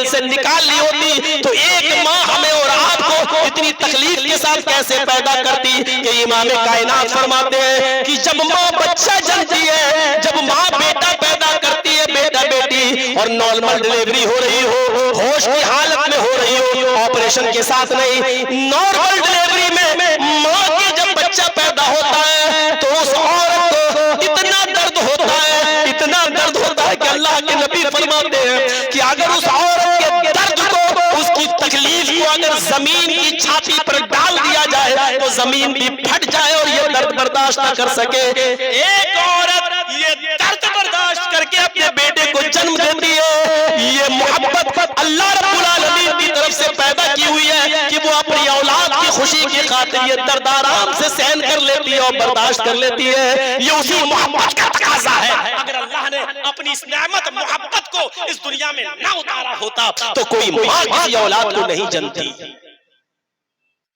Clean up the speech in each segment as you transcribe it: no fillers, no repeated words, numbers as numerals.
दिल से निकाल ली होती तो एक माँ हमें और आपको इतनी तकलीफ के साथ कैसे पैदा करती। कि इमाम कायनात फरमाते हैं कि जब माँ बच्चा जनती है, जब माँ बेटा पैदा करती है, बेटा बेटी, और नॉर्मल डिलीवरी हो रही हो, होश की हालत में हो रही हो, ऑपरेशन के साथ नहीं, नॉर्मल डिलीवरी में माँ के जब बच्चा पैदा होता है तो उस औरत को इतना दर्द होता है, इतना दर्द होता है कि अल्लाह के नबी फरमाते हैं कि अगर उस औरत के दर्द को, उसकी तकलीफ को अगर जमीन की छाती पर डाल दिया जाए तो जमीन भी फट जाए और ये दर्द बर्दाश्त न कर सके। एक औरत ये दर्द बर्दाश्त करके अपने बेटे को जन्म देती है। ये मोहब्बत अल्लाह रब्बुल आलमीन की तरफ से पैदा की हुई है कि वो अपनी औलाद की खुशी की खातिर ये दर्द आराम से सहन कर लेती है और बर्दाश्त कर लेती है। ये उसी मोहब्बत का तकाजा है। अगर अल्लाह ने अपनी इस नेमत मोहब्बत को इस दुनिया में ना उतारा होता तो कोई माँ किसी औलाद को नहीं जनती।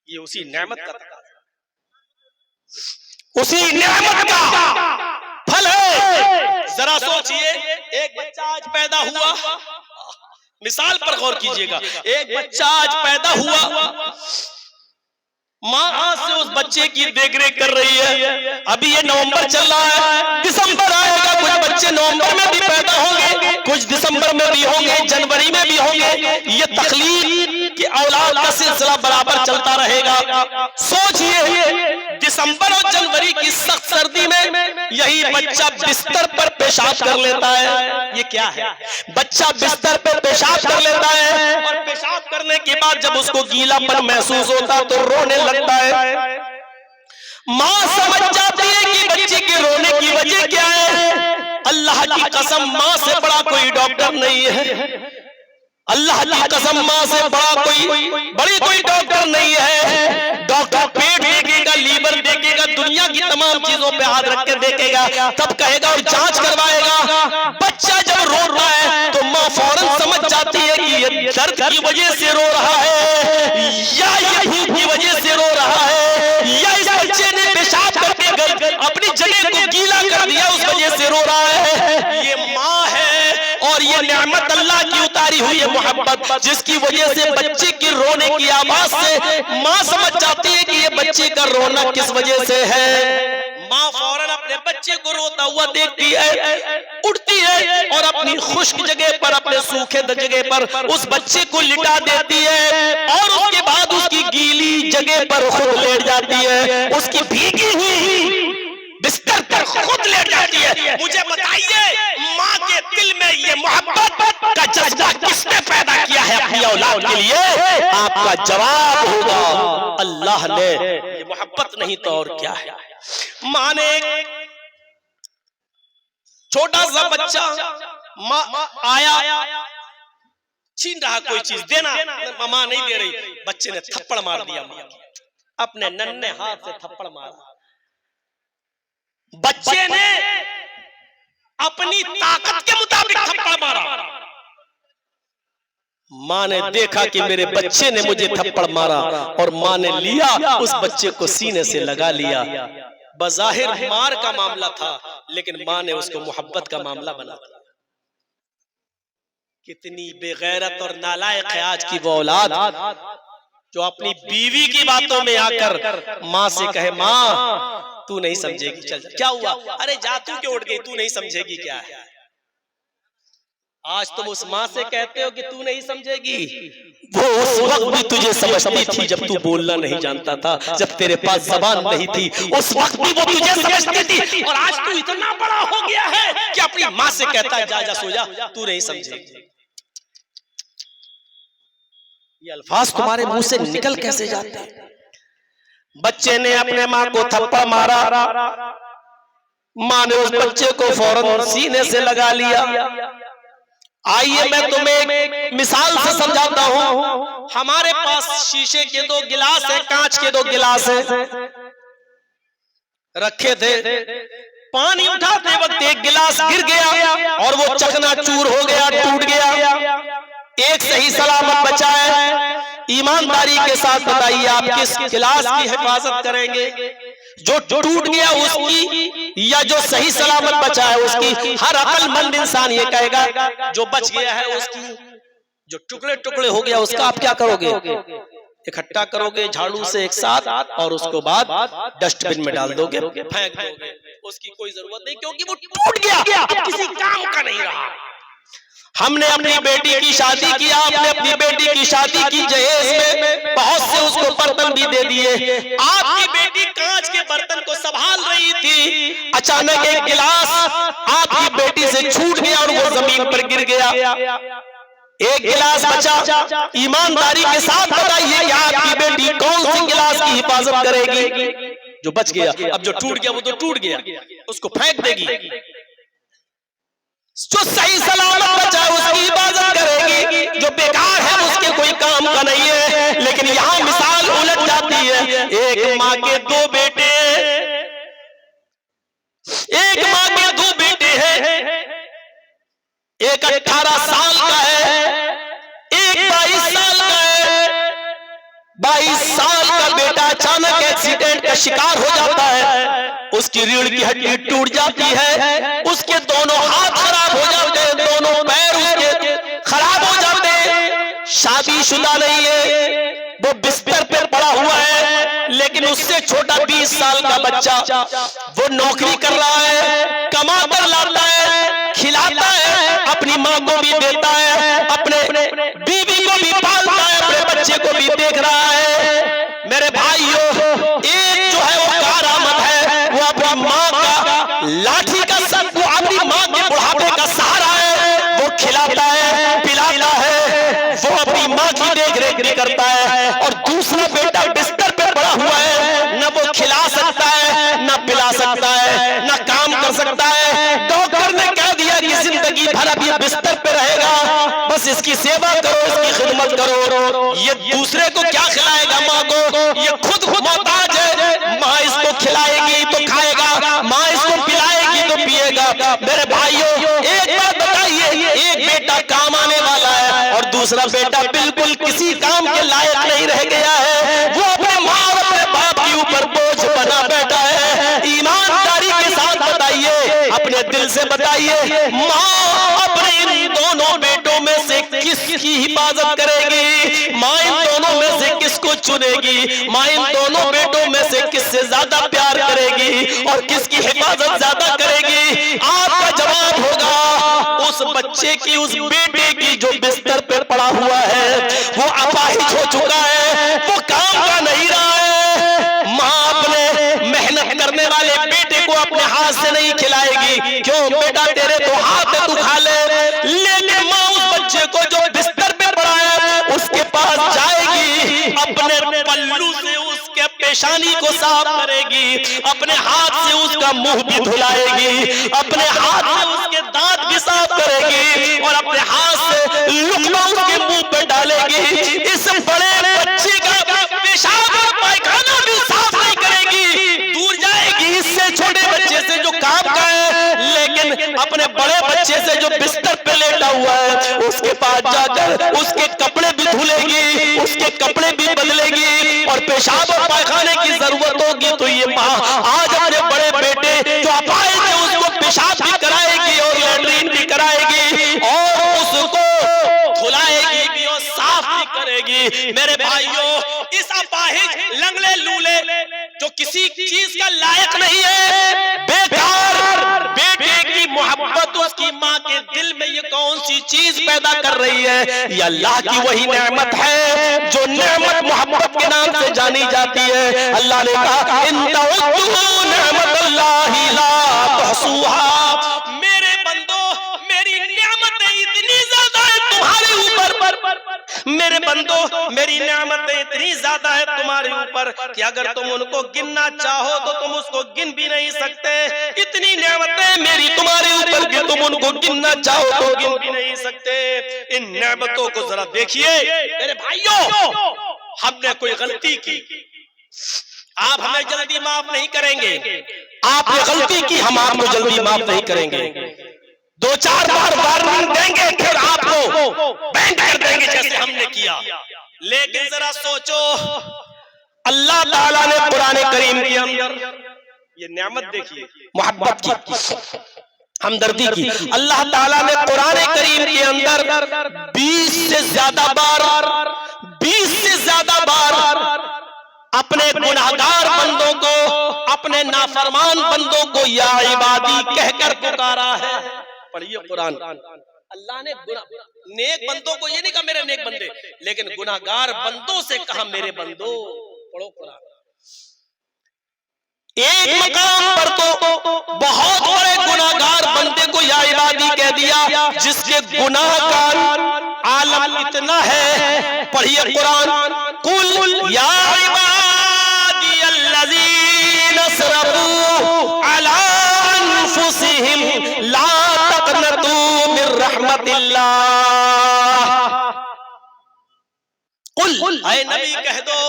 ये उसी नेमत का तकाजा, उसी नेमत का फल है। जरा सोचिए, एक बच्चा आज पैदा हुआ, मिसाल पर गौर कीजिएगा, एक बच्चा आज पैदा हुआ, माँ आज से उस बच्चे की देखरेख कर रही है। अभी ये नवंबर चल रहा है, दिसंबर आएगा, कुछ बच्चे नवंबर में भी पैदा होंगे, कुछ दिसंबर में भी होंगे, जनवरी में भी होंगे। ये तकलीफ की औलाद का सिलसिला बराबर चलता रहेगा। सोचिए, दिसंबर और जनवरी की सख्त सर्दी में यही बच्चा बिस्तर पर पेशाब कर लेता है। ये क्या है? बच्चा बिस्तर पर पेशाब कर लेता है और पेशाब करने के बाद जब उसको गीलापन महसूस होता तो रोने लगता है। माँ समझ जाती है कि बच्चे के रोने की वजह क्या है। अल्लाह की कसम, माँ से बड़ा कोई डॉक्टर नहीं है। अल्लाह की कसम, माँ से बड़ा कोई डॉक्टर नहीं है। डॉक्टर पेट देखेगा, लीवर देखेगा, दुनिया की तमाम चीजों पे हाथ रख के देखेगा, तब कहेगा और जांच करवाएगा। बच्चा जब रो रहा है तो माँ फौरन समझ जाती है कि ये दर्द की वजह से रो रहा है, या ये भूख की वजह से रो रहा है, या इस बच्चे ने पेशाब करके अपनी जगह को गीला कर दिया उस वजह से रो रहा है। ये माँ है और ये नेमत अल्लाह की उतारी हुई है मोहब्बत, जिसकी वजह से बच्चे की रोने की आवाज से माँ समझ जाती है कि ये बच्चे का रोना किस वजह से है। माँ फौरन अपने बच्चे को रोता हुआ देखती है, उठती है और अपनी खुश्क जगह पर, अपने सूखे जगह पर उस बच्चे को लिटा देती है और उसके बाद उसकी गीली जगह पर खुद लेट जाती है, उसकी भीगी हुई बिस्तर पर खुद लेट जाती है। मुझे बताइए, माँ के दिल में ये मोहब्बत का जज्बा किसने पैदा किया है अपनी औलाद के लिए? आपका जवाब होगा अल्लाह ने। ये मोहब्बत नहीं तो और क्या है। माँ ने छोटा सा बच्चा, माँ आया, छीन रहा कोई चीज, देना, माँ नहीं दे रही, बच्चे ने थप्पड़ मार दिया माँ, अपने नन्हे हाथ से थप्पड़ मारा। बच्चे ने अपनी ताकत के मुताबिक थप्पड़ मारा। माँ ने देखा कि मेरे बच्चे ने मुझे थप्पड़ मारा और माँ ने लिया, उस बच्चे को सीने से लगा लिया। बज़ाहिर मार का मामला था, लेकिन माँ ने उसको मोहब्बत का मामला बना दिया। कितनी बेगैरत और नालायक है आज की वो औलाद जो अपनी बीवी की बातों में आकर माँ से कहे, माँ तू नहीं समझेगी, चल क्या हुआ, अरे जा तू क्यों उठ गई, तू नहीं समझेगी क्या है। आज तुम उस माँ से कहते हो कि तू नहीं समझेगी, वो उस वक्त भी तुझे समझती थी जब तू बोलना नहीं जानता था, जब तेरे पास जबान नहीं थी, उस वक्त भी वो तुझे समझती थी। और आज तू इतना बड़ा हो गया है कि अपनी माँ से कहता है जा जा सो जा, तू नहीं समझेगी। ये अल्फाज तुम्हारे मुंह से निकल कैसे जाते हैं। बच्चे ने अपने माँ को थप्पड़ मारा, माँ ने उस बच्चे को फौरन सीने से लगा लिया। आइए मैं तुम्हें एक मिसाल से समझाता हूँ। हमारे पास शीशे के 2 गिलास है, कांच के 2 गिलास है, रखे थे। पानी उठाते वक्त एक गिलास गिर गया और वो चकनाचूर हो गया, टूट गया। एक सही सलामत बचा है। ईमानदारी के साथ बताइए आप किस गिलास की हिफाजत करेंगे, जो टूट गया उसकी या जो सही सलामत बचा है उसकी? हर अक्लमंद इंसान ये कहेगा जो बच गया है उसकी। जो टुकड़े टुकड़े हो गया उसका आप क्या करोगे? इकट्ठा करोगे झाड़ू से एक साथ और उसको बाद डस्टबिन में डाल दोगे, फेंक दोगे। उसकी कोई जरूरत नहीं, क्योंकि वो टूट गया, अब किसी काम का नहीं रहा। हमने अपनी बेटी की शादी की, आपने अपनी बेटी की शादी की, जहेज में बहुत से उसको बर्तन भी दे दिए। आपकी बेटी कांच के बर्तन को संभाल रही थी, अचानक एक गिलास आपकी बेटी से छूट गया और वो जमीन पर गिर गया। एक गिलास बचा। ईमानदारी के साथ बताइए कि आपकी बेटी कौन सी गिलास की हिफाजत करेगी? जो बच गया। अब जो टूट गया वो तो टूट गया, उसको फेंक देगी। जो सही सलामत बचा उसकी हिफाजत करेगी, जो बेकार है उसके कोई काम का नहीं है। लेकिन यहाँ मिसाल उलट जाती है। एक माँ के दो बेटे, एक माँ के दो बेटे हैं, एक 18 साल का है, एक 22 साल का है। 22 साल का बेटा अचानक एक्सीडेंट का शिकार हो जाता है, उसकी रीढ़ की हड्डी टूट जाती है, उसके दोनों हाथ खराब हो जाते हैं, दोनों पैर उसके खराब हो जाते हैं। शादीशुदा नहीं है, वो बिस्तर पे पड़ा हुआ है, लेकिन उससे छोटा 20 साल का बच्चा वो नौकरी कर रहा है, कमा कर लाता है, खिलाता है, अपनी माँ को भी देता है, अपने बीवी को भी पालता है, अपने बच्चे को भी देख रहा है। मेरे भाइयों, एक जो है वो कारामद है, वो अपनी माँ का लाठी का सब, वो अपनी माँ के बुढ़ापे का सहारा है, वो खिलाता है, पिलाता है, वो अपनी माँ की देख रेख भी करता है। और दूसरा बेटा बिस्तर पे पड़ा हुआ है, न वो खिला सकता है, न पिला सकता है, न काम कर सकता है। डॉक्टर ने कह दिया कि जिंदगी भर अब ये बिस्तर पे रहेगा, बस इसकी सेवा करो, इसकी खिदमत करो। ये दूसरे को क्या खिलाएगा? माँ को। ये खुद मोहताज है, माँ इसको खिलाएगी तो खाएगा, माँ इसको पिलाएगी तो पिएगा। मेरे भाइयों, एक बात बताइए, एक बेटा काम आने वाला है और दूसरा बेटा बिल्कुल किसी काम के लायक नहीं रह गया है, वो अपने माँ और अपने बाप के ऊपर बोझ बना बैठा है। ईमानदारी के साथ बताइए, अपने दिल से बताइए, माँ अपने इन दोनों बेटों में से किसकी हिफाजत करेगी? माँ इन दोनों में से किसको चुनेगी? माँ इन दोनों बेटों में से किससे ज्यादा प्यार करेगी और किसकी हिफाजत ज्यादा करेगी? आपका जवाब होगा उस बच्चे की, उस बेटे की जो बिस्तर पर पड़ा हुआ है, वो अपाहिज हो चुका है, वो काम का नहीं रहा है। माँ अपने मेहनत करने वाले बेटे को अपने हाथ से नहीं खिलाएगी। क्यों? बेटा तेरे तो हाथ है, तू खा ले। लेकिन माँ उस बच्चे को जो बिस्तर पे पड़ा है उसके पास जाएगी, अपने पल्लू से उसके पेशानी को साफ करेगी, अपने हाथ से उसका मुंह भी धुलाएगी, अपने हाथ से उसके दांत भी साफ करेगी और अपने हाथ से लुकमा उसके मुंह पर डालेगी। इस बड़े बच्चे का पेशाब और पायखाना भी साफ नहीं करेगी, दूर जाएगी इससे छोटे बच्चे से जो काम का है, लेकिन अपने बड़े बच्चे से जो बिस्तर पे लेटा हुआ है उसके पास जाकर उसके कपड़े भी धुलेगी, उसके कपड़े भी बदलेगी और पेशाब और पायखाने की जरूरत होगी तो ये माँ आज अपने बड़े बेटे जो अपाहिज है उसको पेशाब भी कराएगी और लैट्रीन भी कराएगी और उसको धुलाएगी भी और साफ भी करेगी। मेरे भाइयों, इस अपाहिज लंगड़े लूले जो किसी चीज का लायक नहीं है, बेकार बेटे की मोहब्बत उसकी माँ के दिल में ये कौन सी चीज पैदा कर रही है? ये अल्लाह की वही नेमत है जो नेमत मोहब्बत के नाम से जानी जाती है। अल्लाह ने कहा, इन तउद्दू नेमतल्लाहि ला तुहसूहा। मेरे बंदो, मेरी नेमतें इतनी ज्यादा है तुम्हारे ऊपर, मेरे बंदो मेरी नेमतें इतनी ज्यादा है तुम्हारे ऊपर कि अगर तुम उनको गिनना चाहो तो तुम उसको गिन भी नहीं सकते। इतनी नेमतें मेरी तुम्हारे ऊपर कि तुम उनको गिनना चाहो तो गिन भी नहीं सकते। इन नेमतों को जरा देखिए मेरे भाइयों, हमने कोई गलती की, आप हमें जल्दी माफ नहीं करेंगे। आपने गलती की, हम आपको जल्दी माफ नहीं करेंगे। 2-4 बार वार्निंग देंगे, फिर आपको बैंक कर देंगे जैसे हमने किया। लेकिन जरा सोचो, अल्लाह ताला ने कुरान करीम के अंदर ये नेमत देखिए मोहब्बत की, हमदर्दी की। अल्लाह ताला ने कुरान करीम के अंदर 20 से ज्यादा बार अपने गुनाहगार बंदों को, अपने नाफरमान बंदों को या इबादी कहकर पुकारा है। पढ़िए कुरान। अल्लाह ने नेक बंदों को ये नहीं कहा मेरे नेक बंदे, लेकिन गुनाहगार बंदों से कहा मेरे बंदो। पढ़ो कुरान। एक मकाम पर तो बहुत बड़े गुनाहगार बंदे को या इबादी कह दिया, जिसके गुनाह का आलम इतना है। पढ़िए कुरान। कुल या इबादी अल्लज़ीना असरफू अला अनफुसिहिम ला तक़नतू मिर रहमतिल्लाह। कुल ऐ नबी कह दो।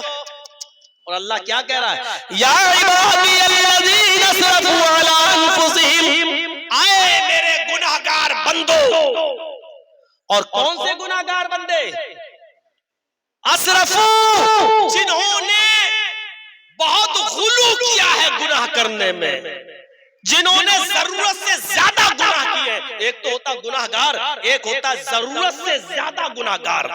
और अल्लाह क्या कह रहा है? या इबादी अल्लज़ीना असरफू अला अनफुसिहिम, आए मेरे गुनाहगार बंदो। और कौन से गुनाहगार बंदे? असरफू, जिन्होंने बहुत गुलू किया है गुनाह करने में, जिन्होंने जरूरत से ज्यादा गुनाह किए। एक तो होता गुनाहगार, एक होता जरूरत से ज्यादा गुनाहगार।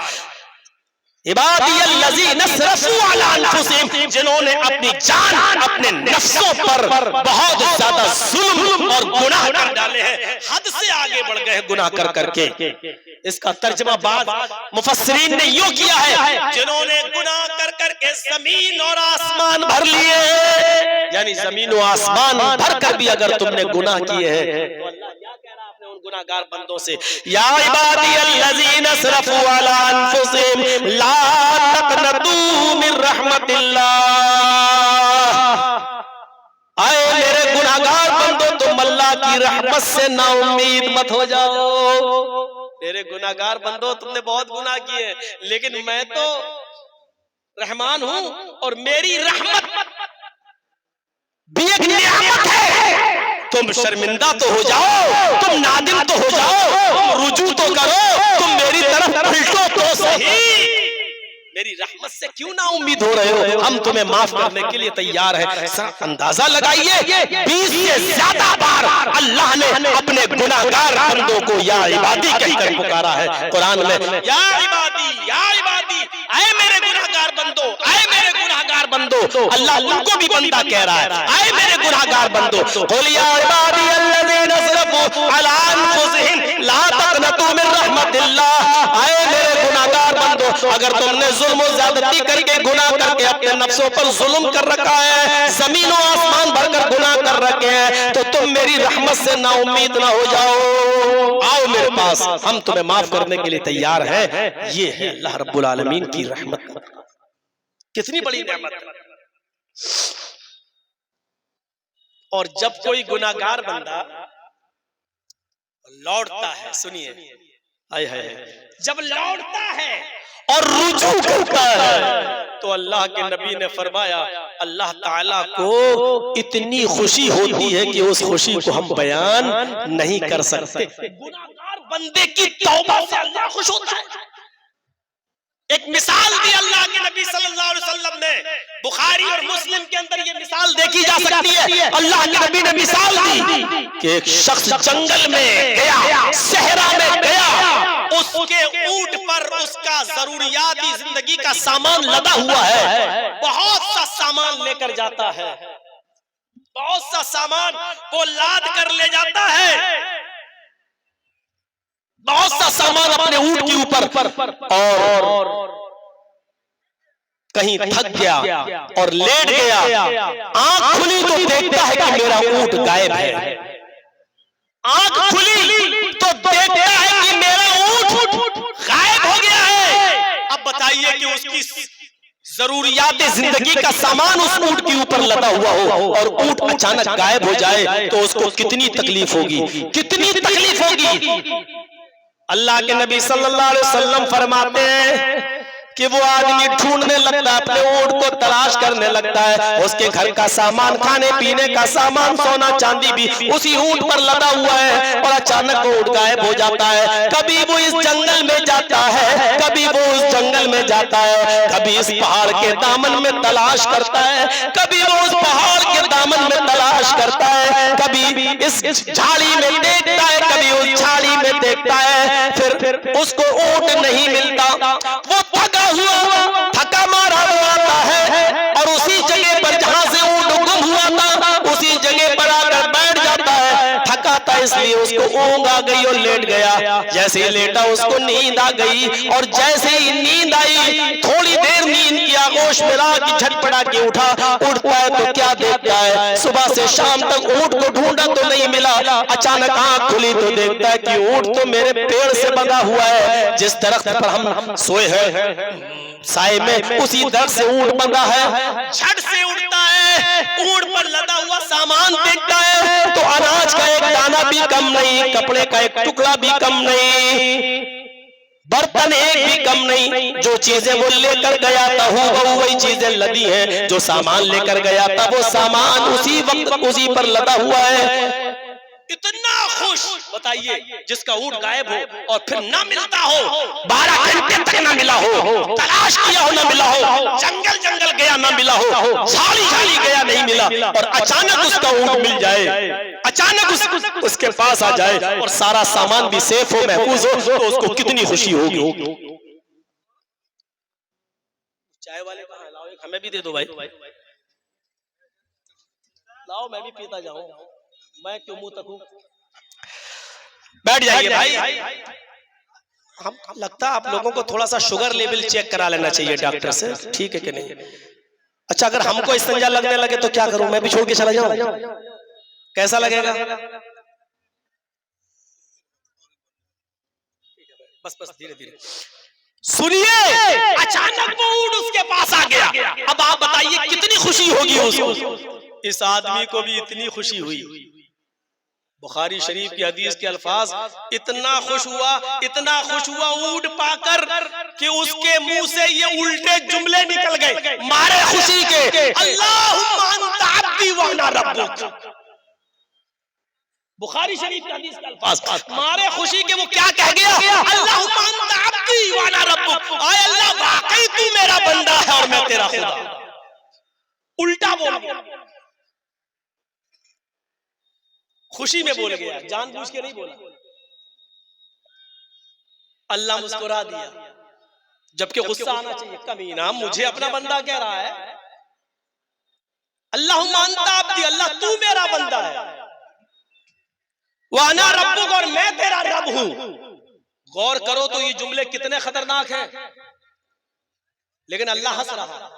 इबादियल्लज़ीना असरफू अला अनफुसिहिम, जिन्होंने अपनी जान, अपने नफ्सों पर बहुत ज्यादा जुल्म और गुनाह कर डाले हैं, हद से आगे बढ़ गए गुनाह कर करके। इसका तर्जुमा बाद मुफस्सिरीन ने यूं किया है, जिन्होंने गुनाह कर करके जमीन और आसमान भर लिए, यानी जमीन और आसमान भर कर भी अगर तुमने गुनाह किए हैं, तो अल्लाह क्या कह रहा है अपने उन गुनाहगार बंदों से? या इबादियल्लज़ीना असरफू अला अनफुसिहिम ला तक़नतू मिर रहमतिल्लाह। आए मेरे गुनाहगार बंदो, तुम अल्लाह की रहमत से ना उम्मीद मत हो जाओ। मेरे गुनाहगार बंदो, तुमने बहुत गुनाह किए, लेकिन मैं तो रहमान हूं और मेरी रहमत भी एक नियामत है। तुम शर्मिंदा तो हो जाओ, तुम नादिम तो हो जाओ, तुम रुजू तो करो, तुम मेरी तरफ पलटो तो सही। मेरी रहमत से क्यों ना उम्मीद हो रहे हो? हम तुम्हें माफ करने के लिए तैयार हैं। अंदाजा लगाइए, 20 से ज्यादा बार अल्लाह ने अपने गुनाहगार बंदों को या इबादी कहकर पुकारा है कुरान में। या इबादी, आए मेरे गुनाहगार बंदो, आए मेरे गुनाहगार बंदो। अल्लाह उनको भी बंदा कह रहा है, आए मेरे गुनाहगार बंदो। कुल या इबादी अल्लज़ीना असरफू अला अनफुसिहिम ला तक़नतू मिर रहमतिल्लाह। आए मेरे गुनाहगार बंदो, अगर तुमने जुल्म और ज्यादती करके गुनाह करके अपने नफ्सों पर जुल्म कर रखा है, जमीन और आसमान भरकर गुनाह कर रखे हैं, तो तुम मेरी रहमत से ना उम्मीद ना हो जाओ। आओ मेरे पास, हम तुम्हें माफ करने के लिए तैयार हैं। ये है अल्लाह रब्बुल आलमीन की रहमत। कितनी बड़ी नेमत है। और जब कोई गुनाहगार बंदा लौटता है, सुनिए, हाय हाय, जब लौटता है और रुजू करता है, तो अल्लाह के नबी ने फरमाया अल्लाह ताला को इतनी खुशी होती है कि उस खुशी को हम बयान नहीं कर सकते। गुनाहगार बंदे की तौबा से अल्लाह खुश होता है। एक मिसाल दी अल्लाह के नबी सल्लल्लाहु अलैहि वसल्लम ने, बुखारी और मुस्लिम के अंदर ये मिसाल देखी जा सकती है। अल्लाह के नबी ने मिसाल दी कि एक शख्स जंगल में गया, सहरा में गया, उसके ऊंट पर उसका जरूरियाती जिंदगी का सामान लदा हुआ है, बहुत सा सामान लेकर जाता है, बहुत सा सामान वो लाद कर ले जाता है, बहुत सा सामान अपने ऊंट के ऊपर, और कहीं थक गया और लेट गया, आंख खुली तो देखता है कि मेरा ऊंट गायब है। आंख खुली तो देखता है कि मेरा ऊंट गायब हो गया है। अब बताइए कि उसकी जरूरियात जिंदगी का सामान उस ऊंट के ऊपर लदा हुआ हो और ऊंट अचानक गायब हो जाए तो उसको कितनी तकलीफ होगी, कितनी तकलीफ होगी। अल्लाह के नबी सल्लल्लाहु अलैहि वसल्लम फरमाते हैं कि वो आदमी ढूंढने लगता है, अपने ऊंट को तलाश करने लगता है। उसके घर का सामान, खाने पीने का सामान, सोना चांदी भी उसी ऊंट पर लदा हुआ है। और अचानक वो ऊंट गायब हो जाता है। कभी वो इस जंगल में जाता है, कभी वो उस जंगल में जाता है, कभी इस पहाड़ के दामन में तलाश करता है, कभी वो उस पहाड़ के दामन में तलाश करता है, कभी इस झाड़ी में देखता है, कभी उस झाड़ी में देखता है। फिर उसको ऊंट नहीं मिलता। वो थका हुआ, थका मारा हुआ आता है और उसी जगह पर जहां से ऊंट गुम हुआ था, उसी जगह पर आकर बैठ जाता है। थका था इसलिए उसको ऊंघ आ गई और लेट गया। जैसे ही लेटा उसको नींद आ गई और जैसे ही नींद आई, थोड़ी देर नींद की आगोश में रहा कि झटपटा के उठा। उठता है तो क्या देखता है, सुबह से शाम तक ऊंट को ढूंढा तो नहीं मिला। अचानक आंख खुली तो देखता है कि ऊंट तो मेरे पेड़ से बंधा हुआ है। जिस दरख्त पर हम सोए हैं साए में, उसी दरख्त से ऊंट बंधा है। झट से उठता है, ऊंट पर लदा हुआ सामान देखता है तो अनाज का एक दाना भी कम नहीं, कपड़े का एक टुकड़ा भी कम नहीं, बर्तन एक भी कम नहीं। जो चीजें वो लेकर गया था वो वही चीजें लदी हैं। जो सामान लेकर गया था वो सामान उसी वक्त उसी पर लदा हुआ है। इतना खुश, बताइए, जिसका ऊंट गायब हो और फिर ना मिलता हो, 12 घंटे तक ना मिला हो, तलाश किया हो ना मिला हो, जंगल जंगल गया ना मिला हो, झाड़ी झाड़ी गया नहीं मिला, और अचानक उसका ऊंट मिल जाए, अचानक उसके पास आ जाए और सारा सामान भी सेफ हो, महफूज हो, तो उसको कितनी खुशी होगी। चाय वाले कहाँ है? लाओ एक हमें भी दे दो भाई, लाओ मैं भी पीता जाऊं, मैं क्यों मुंह तक हूं। बैठ जाइए भाई। हम लगता है आप लोगों को थोड़ा सा शुगर लेवल चेक करा लेना चाहिए डॉक्टर से, ठीक है कि नहीं? अच्छा, अगर हमको संजा लगने लगे तो क्या करूं? मैं भी छोड़ के चला जाऊं? कैसा लगेगा? बस बस धीरे धीरे सुनिए। अचानक वो ऊंट उसके पास आ गया। अब आप बताइए कितनी खुशी होगी उसको। इस आदमी को भी इतनी खुशी हुई। बुखारी शरीफ की हदीस के अल्फाज, इतना खुश हुआ ऊंट पाकर कि उसके मुंह से ये उल्टे जुमले निकल गए मारे खुशी के। अल्लाहुम्मा अंता अब्दी व अना रब्बुक। बुखारी शरीफ की हदीस के अल्फाज, मारे खुशी के वो क्या कह गया? अल्लाहुम्मा अंता अब्दी व अना रब्बुक। आए अल्लाह, वाकई तू मेरा बंदा है और मैं तेरा खुदा। उल्टा बोल गया, खुशी में बोल गया, जानबूझ के नहीं बोला। अल्लाह मुस्कुरा दिया, जबकि गुस्सा आना चाहिए। कमीना, मुझे अपना बंदा कह रहा है। अल्लाहुम्मा अंता अब्दी, अल्लाह तू मेरा बंदा है, व अना रब्बुक, और मैं तेरा रब हूं। गौर करो तो ये जुमले कितने खतरनाक हैं, लेकिन अल्लाह हंस रहा है।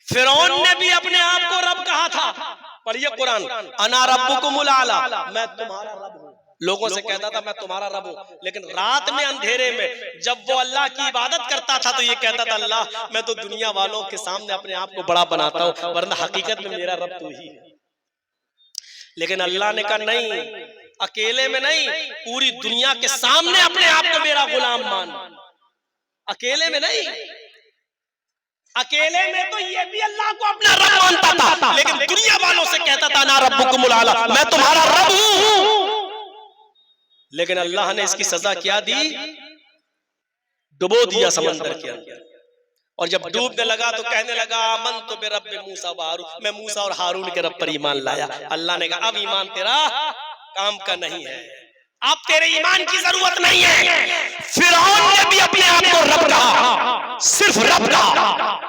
फिरौन ने भी अपने आप को रब कहा था। पढ़िए कुरान, अना रब्बुकुमुल आला, मैं तुम्हारा रब हूं। लोगों से कहता था मैं तुम्हारा रब हूं, लेकिन रात में अंधेरे में जब वो अल्लाह की इबादत करता था तो ये कहता था अल्लाह मैं तो दुनिया वालों के सामने अपने आप को बड़ा बनाता हूं, वरना हकीकत में मेरा रब तू ही है। लेकिन अल्लाह ने कहा नहीं, अकेले में नहीं, पूरी दुनिया के सामने अपने आप को मेरा गुलाम मान। अकेले में नहीं, अकेले में तो ये भी अल्लाह को अपना रब मानता था, लेकिन दुनिया वालों से कहता था ना रब्बुकुमुल आला, मैं तुम्हारा रब हूं। लेकिन अल्लाह ने इसकी सजा क्या दी? डुबो दिया समंदर के अंदर। और जब डूबने लगा तो कहने लगा मन तो बे रब्बे मूसा व हारून, मैं मूसा और हारून के रब पर ईमान लाया। अल्लाह ने कहा अब ईमान तेरा काम का नहीं है, अब तेरे ईमान की जरूरत नहीं है। फिरौन ने भी अपने आप को रब कहा, सिर्फ रब कहा।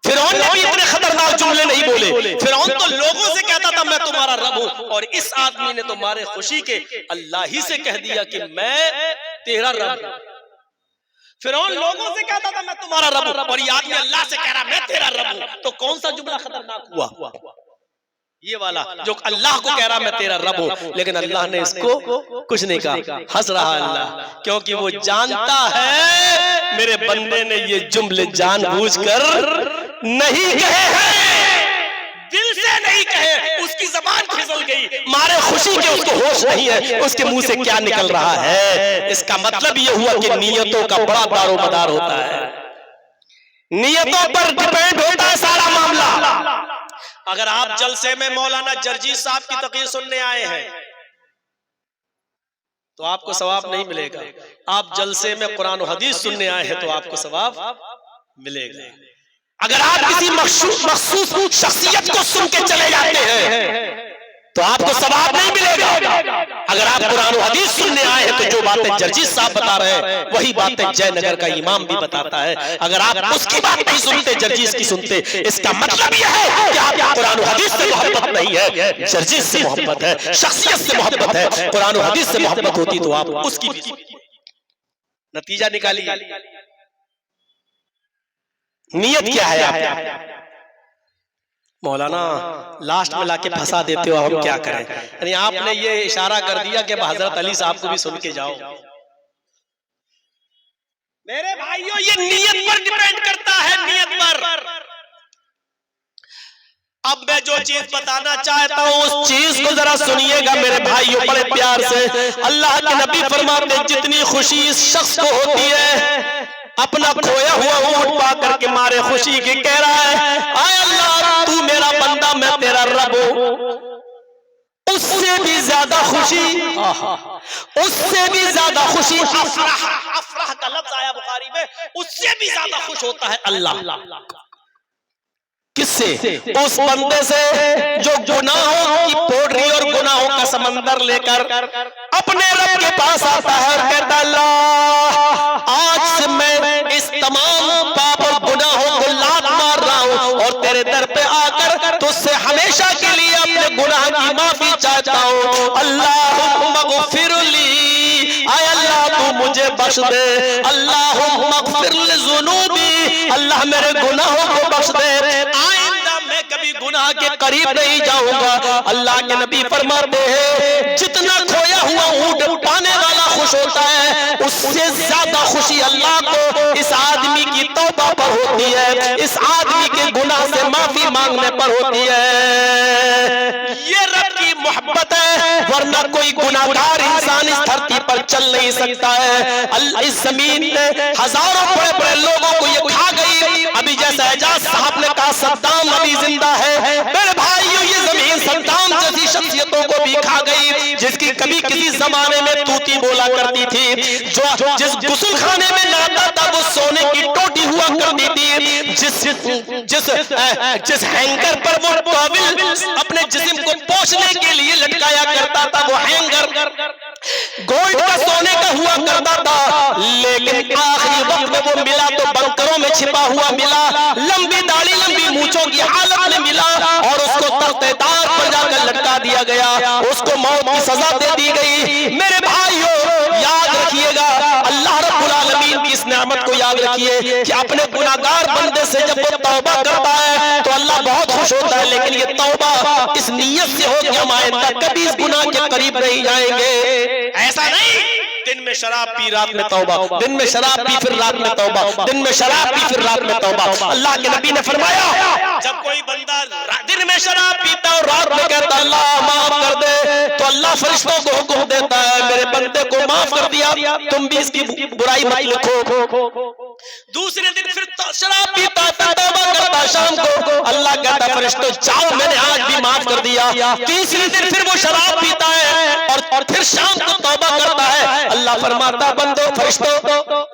फिरौन ने भी इतने खतरनाक जुमले नहीं बोले। फिरौन तो लोगों से कहता था मैं तुम्हारा रब हूं, और इस आदमी ने तो मारे खुशी के अल्लाह ही से कह दिया कि मैं तेरा रब हूं। फिरौन लोगों से कहता था मैं तुम्हारा रब हूं, और ये आदमी अल्लाह से कह रहा मैं तेरा रब हूं। तो कौन सा जुमला खतरनाक हुआ? ये वाला जो अल्लाह को कह रहा मैं तेरा रब हूं, लेकिन अल्लाह ने इसको कुछ नहीं कहा, हंस रहा अल्लाह, क्योंकि वो जानता है मेरे बंदे ने ये जुमले जानबूझकर नहीं कहे हैं, दिल से नहीं कहे, उसकी जबान फिसल गई, मारे खुशी के उसको होश नहीं है उसके मुंह से क्या निकल रहा है। इसका मतलब ये हुआ कि नियतों का बड़ा दारोमदार होता है, नियतों पर डिपेंड होता है सारा मामला। अगर आप जलसे में मौलाना जर्जीस साहब की तकरीर सुनने आए हैं तो आपको सवाब नहीं मिलेगा। आप जलसे में कुरान और हदीस सुनने आए हैं तो आपको सवाब मिलेगा। अगर आप किसी मखसूस शख्सियत को सुन के चले जाते हैं तो आपको सवाब नहीं मिलेगा। अगर आप कुरान और हदीस सुनने आए हैं तो जो बातें जर्जीस साहब बता रहे हैं वही बातें जयनगर का इमाम भी बताता है। अगर आप उसकी बात नहीं सुनते, जर्जीस की सुनते, इसका मतलब यह है कि आप कुरान और हदीस से मोहब्बत नहीं है, जर्जीस से मोहब्बत है, शख्सियत से मोहब्बत है। कुरान और हदीस से मोहब्बत होती तो आप उसकी भी नतीजा निकालिए। नियत क्या है आपकी? मौलाना लास्ट में लाके फंसा देते हो, हम क्या करें? यानी आपने ये इशारा कर दिया कि हजरत अली साहब को भी सुन के जाओ। मेरे भाइयों ये नियत पर डिपेंड करता है, नियत पर। अब मैं जो चीज बताना चाहता हूँ उस चीज को जरा सुनिएगा मेरे भाइयों बड़े प्यार से। अल्लाह के नबी फरमाते जितनी खुशी इस शख्स को होती है अपना खोया हुआ ऊंट पा करके मारे खुशी की, कह रहा है आय अल्लाह तू मेरा बंदा मैं तेरा रब हूं, उससे भी ज्यादा खुशी, उससे भी ज्यादा खुशी अफराह, अफराह का लफ्ज आया बुखारी में, उससे भी ज्यादा खुश होता है अल्लाह। किससे? उस बंदे से जो गुनाहों की पोटरी और गुनाहों का समंदर लेकर अपने रब के पास आता है और कहता अल्लाह आज से मैं इस तमाम पाप और गुनाहों को लात मार रहा हूं और तेरे दर पे आकर तुझसे हमेशा के लिए अपने गुनाह की माफी चाहता हूं। अल्लाहुम्मा गफिरली, आय अल्लाह तू मुझे बख्श दे, अल्लाहुम्मा गफिर लिज़ुनूबी, अल्लाह मेरे गुनाहों को बख्श दे, आइंदा मैं कभी गुनाह के करीब नहीं जाऊंगा। अल्लाह के नबी फरमाते हैं जितना खोया हुआ ऊंट पाने वाला खुश होता है उससे ज्यादा खुशी अल्लाह को इस आदमी की तौबा पर होती है, इस आदमी के गुनाह से माफी मांगने पर होती है। ये रब की मोहब्बत है, वरना कोई गुनाहगार इंसान इस धरती पर चल नहीं सकता है। इस जमीन में हजारों बड़े बड़े लोगों को ये खा गई। अभी जैसा एजाज साहब ने कहा सद्दाम अभी जिंदा है, मेरे भाइयों ये जमीन सद्दाम जैसी शख्सियतों को भी खा गई जिसकी कभी किसी जमाने में तूती बोला करती थी, जो जिस गुस्ल खाने में नहाता था वो सोने की टोटी हुआ करती थी, जिस हैंगर पर वो टॉवेल अपने जिस्म को पोंछने के लिए लटकाया करता था वो हैंगर गोल्ड का सोने का हुआ करता था, लेकिन आखिरी वक्त में वो मिला तो बंकरों में छिपा हुआ मिला, लंबी दाढ़ी लंबी मूंछों की हालत में मिला और उसको तख्तेदार पर जाकर लटका दिया गया, उसको मौत की सजा दे दी गई। मेरे भाइयों याद रखिएगा अल्लाह रब्बुल आलमीन की इस नेमत को याद रखिए कि अपने गुनाहगार बंदे से जब वो तौबा करता है तो अल्लाह बहुत खुश होता है, लेकिन ये तौबा इस नीयत से हो कि हम आइंदा कभी इस गुनाह के करीब नहीं जाएंगे। ऐसा नहीं दिन में शराब पी रात में तौबा, दिन में शराब पी फिर रात में तौबा, दिन में शराब पी फिर रात में तौबा। अल्लाह के नबी ने फरमाया जब कोई बंदा दिन में शराब पीता और रात में कहता अल्लाह माफ कर दे तो अल्लाह फरिश्तों को हुक्म देता है मेरे बंदे को माफ कर दिया, तुम भी इसकी बुराई मत लिखो। दूसरे दिन फिर शराब पीता था तौबा करता शाम को, अल्लाह कहता फरिश्तों जाओ मैंने आज भी माफ कर दिया। तीसरे दिन फिर वो शराब पीता है और फिर शाम को तौबा करता है, अल्लाह फरमाता बंदो फरिश्तों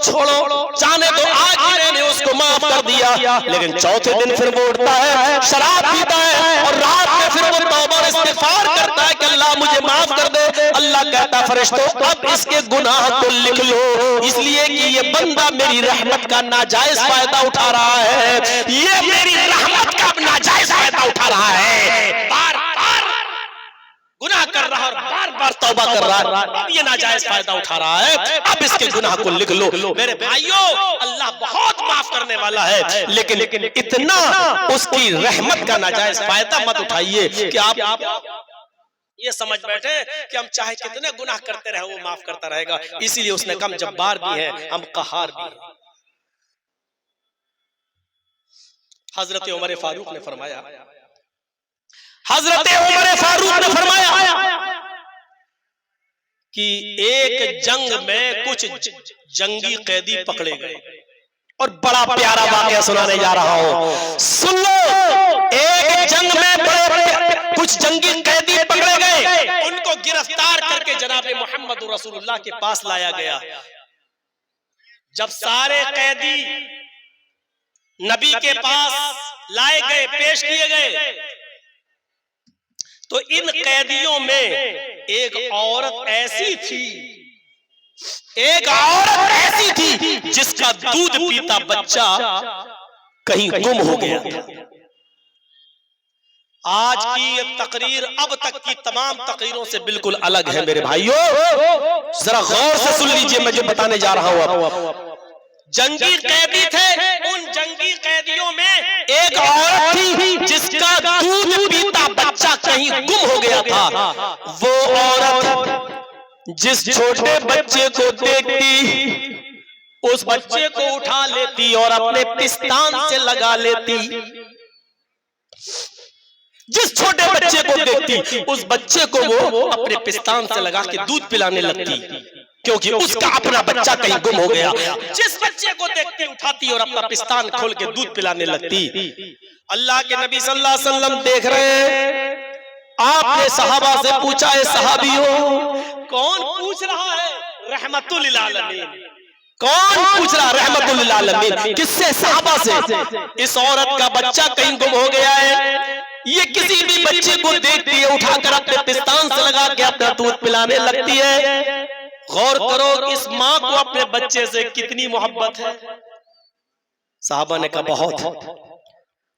छोड़ो जाने दो आज ही मैंने उसको माफ कर दिया। लेकिन चौथे दिन फिर वो उठता है शराब पीता है और रात में फिर वो तौबा और इस्तिगफार करता है कि अल्लाह मुझे माफ कर दे। अल्लाह कहता फरिश्तों अब इसके गुनाह को लिख लो, इसलिए कि ये बंदा मेरी रहमत का नाजायज फायदा उठा रहा है, ये मेरी रहमत का नाजायज फायदा उठा रहा है, बार बार गुनाह कर रहा और बार बार तौबा कर रहा है, ये नाजायज फायदा उठा रहा है, अब इसके गुनाह को लिख लो। मेरे भाइयों अल्लाह बहुत माफ करने वाला है, लेकिन इतना उसकी रहमत का नाजायज फायदा मत उठाइए कि आप ये समझ बैठे कि हम चाहे कितने गुनाह करते रहे वो माफ करता रहेगा। इसीलिए उसने कहा हम जब्बार भी हैं, हम कहार भी हैं। हजरत उमर फारूक ने फरमाया हजरत उमर फारूक ने फरमाया कि एक जंग में कुछ जंगी कैदी पकड़े गए, और बड़ा प्यारा वाकया सुनाने जा रहा हूं, सुन लो। एक जंग में बड़े कुछ जंगी कैदी पकड़े गए, उनको गिरफ्तार करके जनाब मोहम्मद रसूलुल्लाह के पास लाया गया। जब सारे कैदी नबी के पास लाए गए, पेश किए गए, तो इन कैदियों में एक औरत ऐसी थी, एक औरत ऐसी थी जिसका दूध पीता बच्चा कहीं गुम हो गया था। आज की ये तकरीर अब तक की तमाम तकरीरों से बिल्कुल अलग है मेरे भाइयों, जरा गौर से सुन लीजिए मैं जो बताने जा रहा हूं। अब जंगी कैदी थे, उन जंगी कैदियों में एक औरत थी जिसका दूध पीता बच्चा कहीं गुम हो गया था। वो औरत जिस छोटे बच्चे को देखती, उस बच्चे को उठा लेती और अपने पिस्तान से लगा लेती। जिस छोटे बच्चे को देखती, उस बच्चे को वो अपने पिस्तान से लगा के दूध पिलाने लगती, क्योंकि उसका अपना बच्चा कहीं गुम हो गया। जिस बच्चे को देखती उठाती और अपना पिस्तान खोल के दूध पिलाने लगती। अल्लाह के नबी सल्लल्लाहु अलैहि वसल्लम देख रहे हैं। आपने सहाबा से पूछा, है सहाबियों, कौन पूछ रहा है? रहमतुल लिल आलमीन। कौन पूछ रहा? रहमतुल लिल आलमीन। किससे? सहाबा से। इस औरत का बच्चा कहीं गुम हो गया है, ये किसी भी बच्चे को देखती है, उठाकर अपने पिस्तान से लगा के अपना दूध पिलाने लगती है। गौर करो, इस माँ को अपने बच्चे से कितनी मोहब्बत है। साहबा ने कहा बहुत।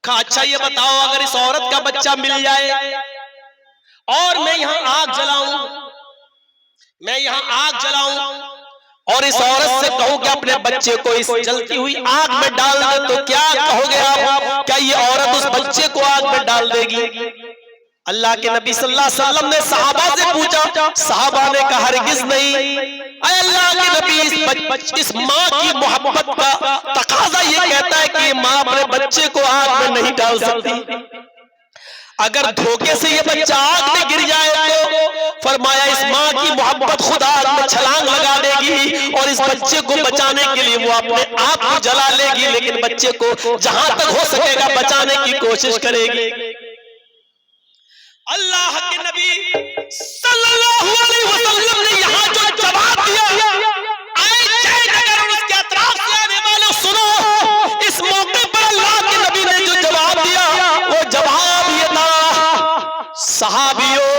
कहा अच्छा ये बताओ, अगर इस औरत का बच्चा मिल जाए और मैं यहां आग जलाऊं और इस औरत से कहूं कि अपने बच्चे को इस जलती हुई आग में डाल दे, तो क्या कहोगे आप? क्या ये औरत उस बच्चे को आग में डाल देगी? अल्लाह के नबी सल्लल्लाहु अलैहि वसल्लम ने सहाबा से पूछा, सहाबा ने कहा हरगिज नहीं। अल्लाह के नबी इस माँ की मोहब्बत का तकाजा ये कहता है कि माँ अपने बच्चे को आग में नहीं डाल सकती। अगर धोखे से ये बच्चा आग में गिर जाए तो फरमाया इस माँ की मोहब्बत खुदा आग में छलांग लगा देगी और इस बच्चे को बचाने के लिए वो अपने आप को जला लेगी, लेकिन बच्चे को जहां तक हो सकेगा बचाने की कोशिश करेगी। अल्लाह के नबी सल्लल्लाहु अलैहि वसल्लम ने यहाँ जो जवाब दिया, अगर उसके अतराफ से आने वाले सुनो, इस मौके पर अल्लाह के नबी ने जो जवाब दिया, वो जवाब ये था, सहाबियों,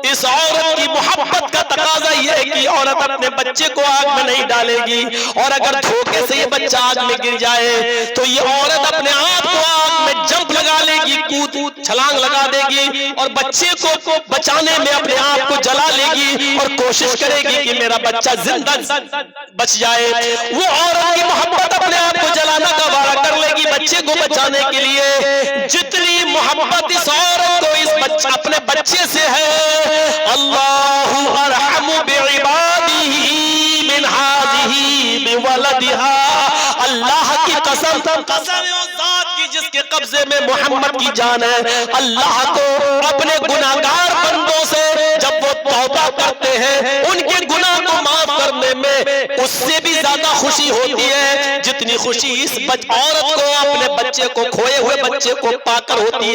इस औरत की मोहब्बत का तकाजा ये है कि औरत अपने बच्चे को आग में नहीं डालेगी, और अगर धोखे से ये बच्चा आग में गिर जाए तो ये औरत अपने आप को आग में जंप लगा लेगी, कूद छलांग लगा देगी और बच्चे को बचाने में अपने आप को जला लेगी और कोशिश करेगी कि मेरा बच्चा जिंदा बच जाए। वो औरत की मोहब्बत अपने आप को जलाना का वादा कर लेगी बच्चे को बचाने के लिए। जितनी मोहब्बत इस औरत को इस अपने बच्चे से है, अल्लाहु अरहमु बिइबादिही मिन हाज़िही बिवलदिहा। अल्लाह की कसम, कसम उस ज़ात की जिसके कब्जे में मोहम्मद की जान है, अल्लाह को अपने गुनाहगार बंदों से जब वो तौबा करते हैं, उनके गुनाह को माफ करने में उससे भी ज्यादा खुशी होती है जितनी खुशी इस औरत को अपने बच्चे को, खोए हुए बच्चे को पाकर होती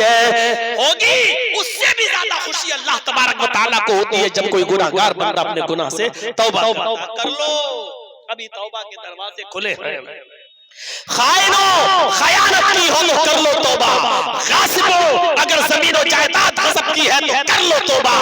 होगी, उससे भी ज्यादा खुशी अल्लाह तबारक व तआला को होती है जब कोई गुनाहगार बंदा अपने गुनाह से तौबा कर लो। अभी तौबा के दरवाजे खुले हैं। खाइनो खयानत की हो तो कर लो तौबा, गासिबो अगर जमीन और जायदाद गस्ब की है तो कर लो तौबा,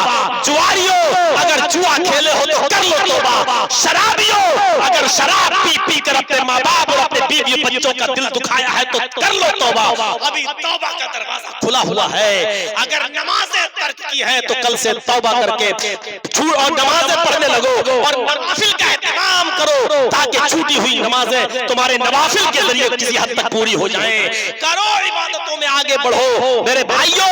जुआरियों अगर जुआ खेले हो तो कर लो तौबा, शराबियों अगर शराब पी पी कर अपने माँ बाप और अपने बीवी बच्चों का दिल दुखाया है तो कर लो तौबा। अभी तौबा का दरवाजा खुला हुआ है। अगर नमाजें तर्क की है तो कल से तौबा करके छूट और नमाजें पढ़ने लगो और नवाफिल का एहतमाम करो ताकि छूटी हुई नमाजें तुम्हारे नवाफिल के जरिए किसी हद तक पूरी हो जाए। करो इबादतों में आगे बढ़ो मेरे भाइयों,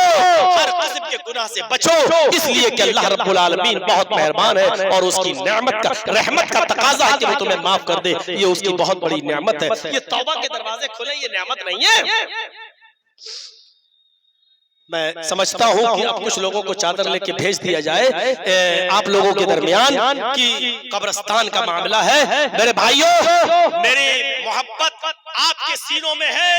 हर किस्म के गुनाह से बचो, इसलिए कि अल्लाह रब्बुल आलमीन बहुत मेहरबान है और उसकी नेमत का, रहमत का तकाजा है कि वो तुम्हें माफ कर दे। ये उसकी बहुत बड़ी नेमत है। ये तौबा के दरवाजे खुले, ये नेमत नहीं है। मैं समझता हूं कि अब कुछ लोगों को चादर लेके भेज दिया जाए आप लोगों के दरमियान कि कब्रिस्तान का मामला है। मेरे भाइयों, मेरी मोहब्बत आपके सीनों में है,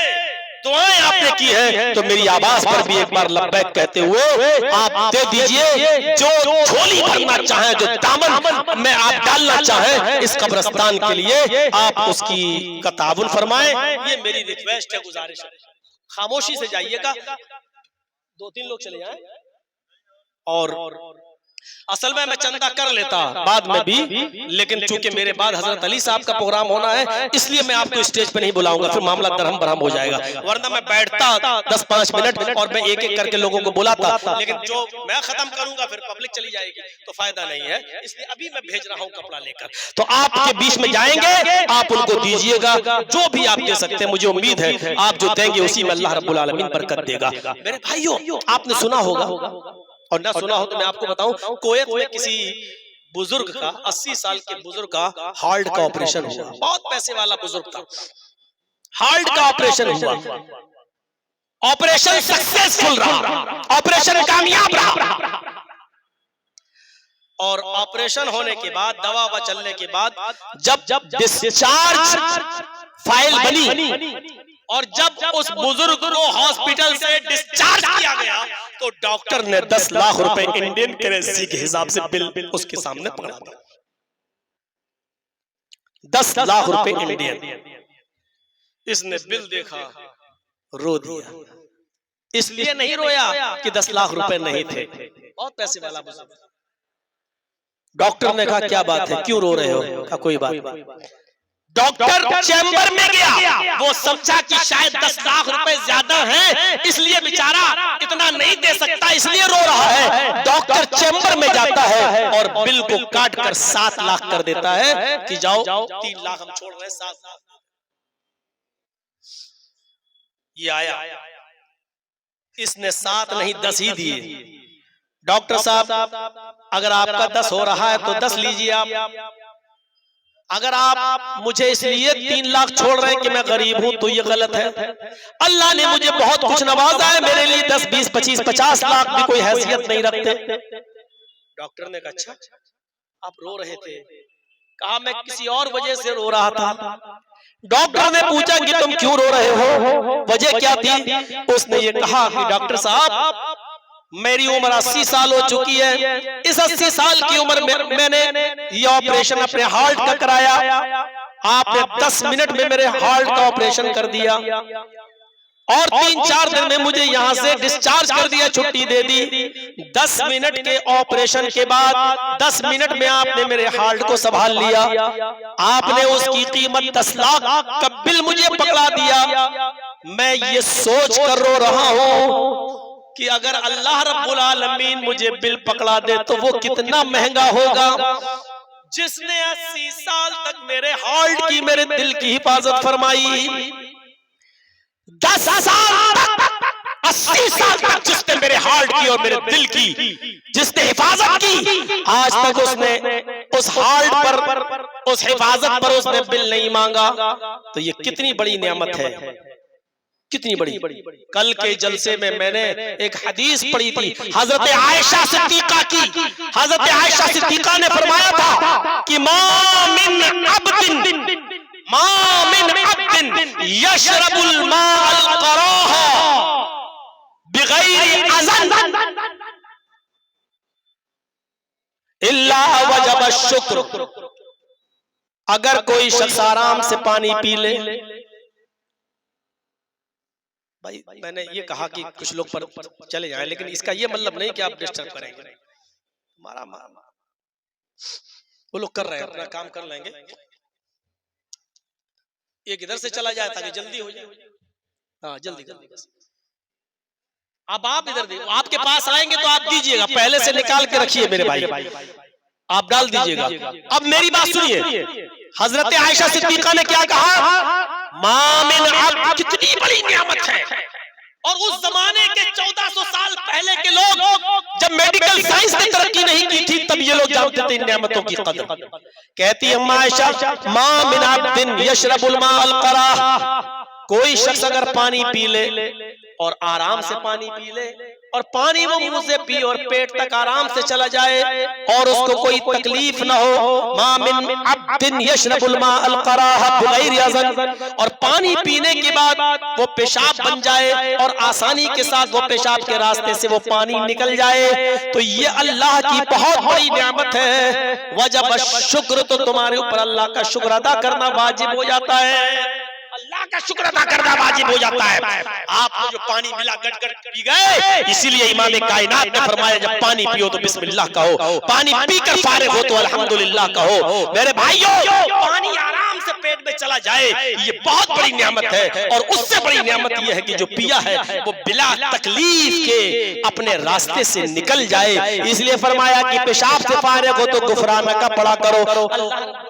दुआएं आपने की है, तो मेरी आवाज पर भी एक बार लब्बैक कहते हुए आप दे दीजिए। जो झोली भरना चाहे, जो दामन में आप डालना चाहें इस कब्रिस्तान के लिए, आप उसकी का ताबुन फरमाएं। ये मेरी रिक्वेस्ट है, गुजारिश है। खामोशी से जाइएगा, 2-3 लोग चले जाएं। और असल में मैं चंदा कर लेता बाद में भी, लेकिन चूंकि मेरे बाद हजरत अली साहब का प्रोग्राम होना है, इसलिए मैं आपको स्टेज पे नहीं बुलाऊंगा, फिर मामला दरहम बरहम हो जाएगा। वरना मैं बैठता 10-5 मिनट और मैं एक एक करके लोगों को बुलाता, लेकिन जो मैं खत्म करूंगा फिर पब्लिक चली जाएगी, तो फायदा नहीं है। इसलिए अभी मैं भेज रहा हूँ कपड़ा लेकर, तो आपके बीच में जाएंगे, आप उनको दीजिएगा जो भी आप दे सकते हैं। मुझे उम्मीद है आप जो देंगे उसी में अल्लाह रब्बुल आलमीन बरकत देगा। मेरे भाइयों, आपने सुना होगा और ना सुना हो तो मैं आपको बताऊं, कुवैत में किसी बुजुर्ग का, 80 साल के बुजुर्ग का हार्ट का ऑपरेशन हुआ। बहुत पैसे वाला बुजुर्ग था, हार्ट का ऑपरेशन हुआ। ऑपरेशन सक्सेसफुल रहा, ऑपरेशन कामयाब रहा। और ऑपरेशन होने के बाद, दवा व चलने के बाद, जब डिस्चार्ज फाइल बनी और जब उस बुजुर्ग को हॉस्पिटल से डिस्चार्ज किया गया, तो डॉक्टर ने 10 लाख रुपए इंडियन करेंसी के हिसाब से बिल उसके सामने पकड़ा दिया। 10 लाख रुपए इंडियन। इसने बिल देखा, रो दिया। इसलिए नहीं रोया कि 10 लाख रुपए नहीं थे, बहुत पैसे वाला बुजुर्ग। डॉक्टर ने कहा क्या बात है, क्यों रो रहे हो? कहा कोई बात नहीं। डॉक्टर चैम्बर में गया, वो समझा कि शायद 10 लाख रुपए ज्यादा हैं, इसलिए बेचारा इतना नहीं दे सकता, इसलिए रो रहा है। डॉक्टर चैम्बर में जाता है और बिल को काट कर 7 लाख कर देता है कि जाओ 3 लाख हम छोड़ रहे हैं, 7 लाख। ये आया, इसने 7 नहीं 10 ही दिए। डॉक्टर साहब, अगर आपका 10 हो रहा है तो 10 लीजिए आप। अगर आप मुझे इसलिए 3 लाख छोड़ रहे हैं कि मैं गरीब हूं, तो ये गलत है। अल्लाह ने मुझे बहुत कुछ नवाजा है, मेरे लिए 10, 20, 25, 50 लाख भी कोई हैसियत नहीं रखते। डॉक्टर ने कहा अच्छा, आप रो रहे थे? कहा मैं किसी और वजह से रो रहा था। डॉक्टर ने पूछा कि तुम क्यों रो रहे हो, वजह क्या थी? उसने ये कहा कि डॉक्टर साहब, मेरी उम्र 80 साल हो चुकी है। इस 80 साल की उम्र में मैंने ये ऑपरेशन अपने हार्ट का कराया। आपने 10 मिनट में मेरे हार्ट का ऑपरेशन कर दिया और 3-4 दिन में मुझे यहाँ से डिस्चार्ज कर दिया, छुट्टी दे दी। 10 मिनट के ऑपरेशन के बाद 10 मिनट में आपने मेरे हार्ट को संभाल लिया। आपने उसकी कीमत 10 लाख का बिल मुझे पकड़ा दिया। मैं ये सोच कर रो रहा हूँ कि अगर अल्लाह रब्बुल आलमीन मुझे बिल पकड़ा दे तो वो कितना महंगा होगा। जिसने 80 साल तक मेरे हार्ट की, मेरे दिल की हिफाजत फरमाई, 10 साल तक, 80 साल तक जिसने मेरे हार्ट की और मेरे दिल की जिसने हिफाजत की, आज तक उसने उस हार्ट पर, उस हिफाजत पर उसने बिल नहीं मांगा। तो ये कितनी बड़ी नेमत है, कितनी बड़ी। कल के जलसे में मैंने एक हदीस पढ़ी थी हजरत आयशा सिद्दीका की। हजरत आयशा सिद्दीका ने फरमाया था कि मा मिन अब्दिन यशरबुल माअल क़राहा बिगैरि अज़न इल्ला वजब शुक्र। अगर कोई शख्स आराम से पानी पी ले, भाई मैंने ये कहा कि कुछ लोग पर चले जाएं, लेकिन इसका ये मतलब नहीं कि आप डिस्टर्ब करेंगे। हमारा वो लोग कर रहे हैं, अपना काम कर लेंगे। एक इधर से चला जाए ताकि जल्दी हो जाए। हाँ जल्दी जल्दी। अब आप इधर देखो, आपके पास आएंगे तो आप दीजिएगा, पहले से निकाल के रखिए मेरे भाई, आप डाल दीजिएगा। अब मेरी बात सुनिए, हजरत आयशा सिद्दीका ने क्या कहा? मामिन अब कितनी बड़ी नियामत है। और उस जमाने के 1400 साल पहले के लोग, जब मेडिकल साइंस ने तरक्की नहीं की थी, तब ये लोग जानते थे इन नियामतों की कदर। कहती अम्मा आयशा, मामिन अब्दिन यशरबुल माअल क़राह, कोई शख्स अगर पानी पी ले और आराम से पानी पी ले, और पानी वो मुंह से पी और पेट तक आराम से चला जाए और उसको कोई तकलीफ ना हो। मा मिन अब्दिन यशरबुल माअल कराहा बिगैर अज़न, और पानी पीने के बाद वो पेशाब बन जाए और आसानी के साथ वो पेशाब के रास्ते से वो पानी निकल जाए, तो ये अल्लाह की बहुत बड़ी नेमत है। वजब शुक्र, तो तुम्हारे ऊपर अल्लाह का शुक्र अदा करना वाजिब हो जाता है। अल्लाह का शुक्र अदा करना वाजिब हो जाता है। आपको जो पानी मिला गट-गट पी गए, इसीलिए इमाम कायनात ने फरमाया जब पानी पियो तो बिस्मिल्लाह कहो, पानी पीकर फारिग हो तो अल्हम्दुलिल्लाह कहो। मेरे भाइयों, पानी आराम से पेट में चला जाए ये बहुत बड़ी नेमत है, और उससे बड़ी नेमत ये है कि जो पिया है वो बिला तकलीफ के अपने रास्ते से निकल जाए। इसलिए फरमाया कि पेशाब से फारिग हो तो गुफराना का पढ़ा करो। अल्लाह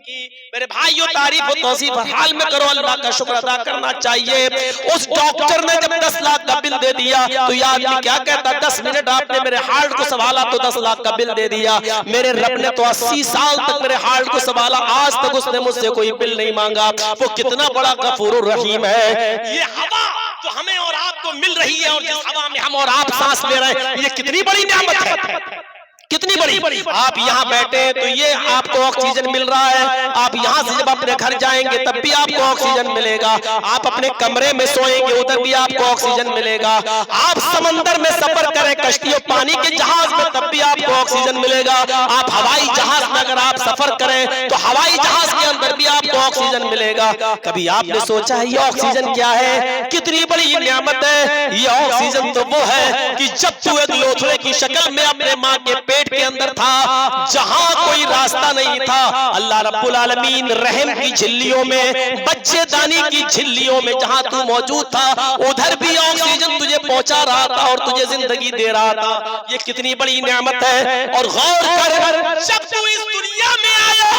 की मेरे भाइयों तारीफ और तौसीफ हाल में करो, अल्लाह का शुक्र अदा करना चाहिए। उस डॉक्टर ने जब 10 लाख का बिल दे दिया तो ये आदमी क्या कहता, 10 मिनट आपने मेरे हार्ट को संभाला तो 10 लाख का बिल दे दिया। मेरे रब ने तो 80 साल तक मेरे हार्ट को संभाला, आज तक उसने मुझसे कोई बिल नहीं मांगा। वो कितना बड़ा गफूरुर रहीम है। ये हवा जो हमें और आपको मिल रही है और जिस हवा में हम और आप सांस ले रहे हैं, ये कितनी बड़ी नेमत है, कितनी बड़ी। आप यहाँ बैठे तो ये आपको ऑक्सीजन मिल रहा है। आप यहाँ से जब अपने घर जाएंगे तब भी आपको ऑक्सीजन मिलेगा। आप अपने कमरे में सोएंगे उधर भी आपको ऑक्सीजन मिलेगा। आप समंदर में सफर करें कश्ती और पानी के जहाज में तब भी आपको ऑक्सीजन मिलेगा। आप हवाई जहाज में अगर आप सफर करें तो हवाई जहाज के अंदर भी आपको ऑक्सीजन मिलेगा। कभी आपने सोचा है ये ऑक्सीजन क्या है, कितनी बड़ी ये नियामत है। ये ऑक्सीजन तो वो है कि जब तू एक लोथड़े की शक्ल में अपने माँ के पेट के अंदर था, जहां कोई रास्ता नहीं था, अल्लाह रब्बुल आलमीन रहम की झिल्लियों में, बच्चेदानी की झिल्लियों में जहां तू मौजूद था उधर भी ऑक्सीजन तुझे पहुंचा रहा था और तुझे जिंदगी दे रहा था। ये कितनी बड़ी नेमत है। और गौर कर, जब तू इस दुनिया में आया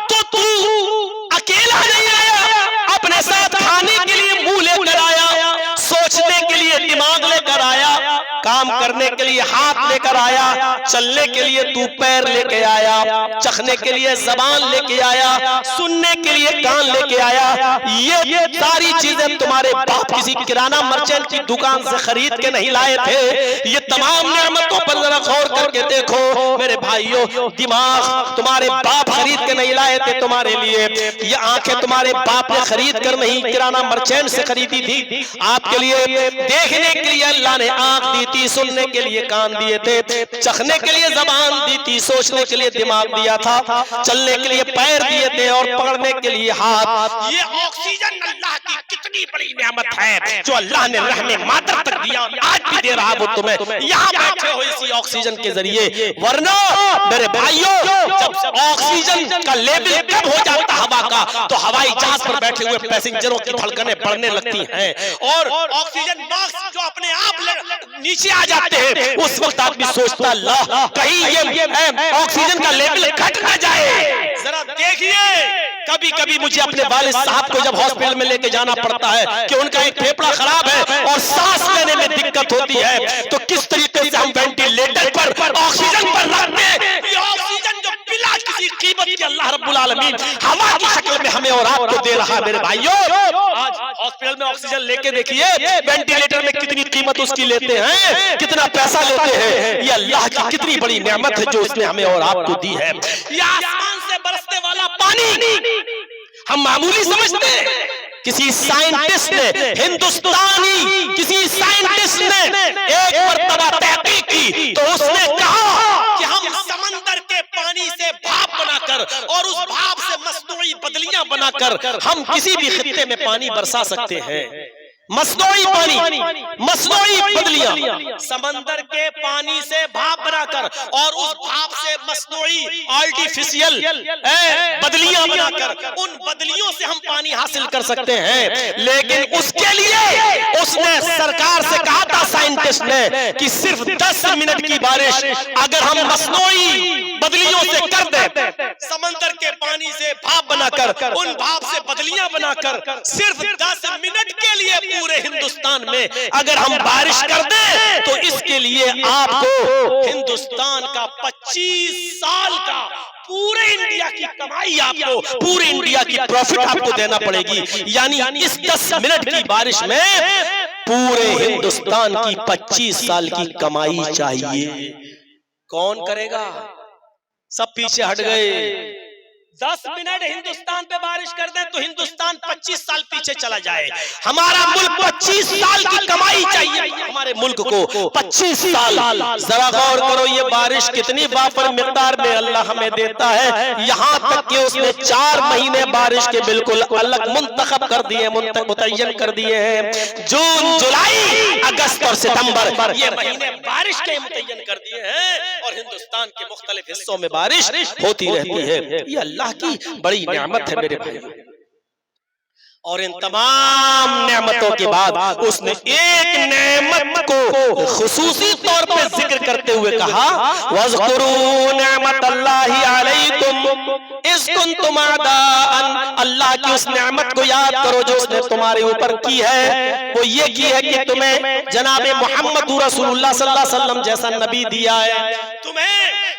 तो तू अकेला नहीं आया, अपने साथ खाने के लिए मुंह लेकर आया, सोचने के लिए दिमाग लेकर आया, काम करने के लिए हाथ लेकर आया, चलने के लिए तू पैर लेके आया, चखने के लिए जबान लेके आया, सुनने के लिए कान लेके आया। ये सारी चीजें तुम्हारे बाप किसी किराना मर्चेंट की दुकान से खरीद के नहीं लाए थे। ये तमाम नेमतों पर जरा गौर करके देखो मेरे भाइयों, दिमाग तुम्हारे बाप खरीद के नहीं लाए थे तुम्हारे लिए। ये आंखें तुम्हारे बाप ने खरीद कर नहीं किराना मर्चेंट से खरीदी थी आपके लिए। देखने के लिए अल्लाह ने आंख दी थी, सुनने के लिए कान दिए थे, चखने के लिए जबान दी थी, सोचने के लिए दिमाग दिया था, चलने के लिए पैर दिए थे और पकड़ने के लिए हाथ। ये ऑक्सीजन अल्लाह की कितनी बड़ी नेमत है जो अल्लाह ने रहने मातर तक दिया, आज भी दे रहा वो तुम्हें। यहाँ बैठे हो इसी ऑक्सीजन के जरिए। वरना मेरे भाइयों, जब ऑक्सीजन का लेवल कम हो जाता हवा का तो हवाई जहाज पर बैठे हुए पैसेंजरों की धड़कनें बढ़ने लगती हैं और ऑक्सीजन मास्क जो अपने आप नीचे आ जाते हैं। उस वक्त आदमी सोचता अल्लाह कहीं ये ऑक्सीजन का लेवल घट ना जाए। जरा देखिए, कभी कभी मुझे अपने वालिद साहब को जब हॉस्पिटल में लेके जाना पड़ता है कि उनका एक फेफड़ा खराब है और सांस लेने में दिक्कत होती है, तो किस तरीके से हम वेंटिलेटर पर ऑक्सीजन पर रखते हैं। ये ऑक्सीजन जो बिला किसी कीमत के अल्लाह रब्बुल आलमीन हवा की शक्ल में हमें और आपको दे रहा है। मेरे भाइयों, आज हॉस्पिटल में ऑक्सीजन लेके देखिए, वेंटिलेटर में कितनी कीमत उसकी लेते हैं, कितना पैसा लेते हैं। ये अल्लाह की कितनी बड़ी नेमत है जो उसने हमें और आपको दी है। ये आसमान से बरसने वाला पानी हम मामूली समझते हैं। किसी साइंटिस्ट ने, हिंदुस्तानी किसी साइंटिस्ट ने एक मर्तबा तहकीक की तो उसने कहा कि हम समंदर के पानी से भाप बनाकर और उस भाप से मसनूई बदलियां बनाकर हम किसी भी खित्ते में पानी बरसा सकते हैं। मसनूई पानी, मसनूई बदलियां, समंदर के पानी से भाप बनाकर और उस भाप से मसनूई आर्टिफिशियल बदलियां बनाकर उन बदलियों से हम पानी हासिल कर सकते हैं। लेकिन उसके लिए उसने सरकार से कहा था, साइंटिस्ट ने, कि सिर्फ 10 मिनट की बारिश अगर हम मसनूई बदलियों से कर दें, समंदर के पानी से भाप बनाकर उन भाप से बदलियां बनाकर सिर्फ 10 मिनट के लिए पूरे हिंदुस्तान में अगर हम बारिश कर दें तो इसके लिए आपको हिंदुस्तान का 25 साल का पूरे इंडिया की कमाई, आपको पूरे इंडिया की प्रॉफिट आपको देना पड़ेगी। यानी इस 10 मिनट की बारिश में पूरे हिंदुस्तान की 25 साल की कमाई चाहिए। कौन करेगा? सब पीछे हट गए। 10 मिनट हिंदुस्तान पे बारिश कर दे तो हिंदुस्तान 25 साल पीछे चला जाए। हमारा मुल्क 25 साल की कमाई चाहिए हमारे मुल्क को 25 साल। जरा गौर करो ये बारिश कितनी वाफर मिकदार में अल्लाह हमें देता है। यहाँ तक कि उसने 4 महीने बारिश के बिल्कुल अलग मुंतखब कर दिए, मुतय्यन कर दिए हैं। जून, जुलाई, अगस्त और सितंबर ये महीने बारिश के मुतय्यन कर दिए हैं और हिंदुस्तान के मुख्तलिफ हिस्सों में बारिश होती रहती है। ये अल्लाह की बड़ी नेमत है मेरे भाई। और इन तमाम नेमतों के बाद उसने एक नेमत को खुसूसी तौर पे जिक्र करते हुए कहा, वज़कुरू नेमतल्लाहि अलैकुम इज़ कुंतुम अदाअन। अल्लाह की उस नेमत को याद करो जो उसने तुम्हारे ऊपर की है। वो ये की है कि तुम्हें जनाबे मोहम्मद रसूलुल्लाह सल्लल्लाहु अलैहि वसल्लम जैसा नबी दिया है, तुम्हें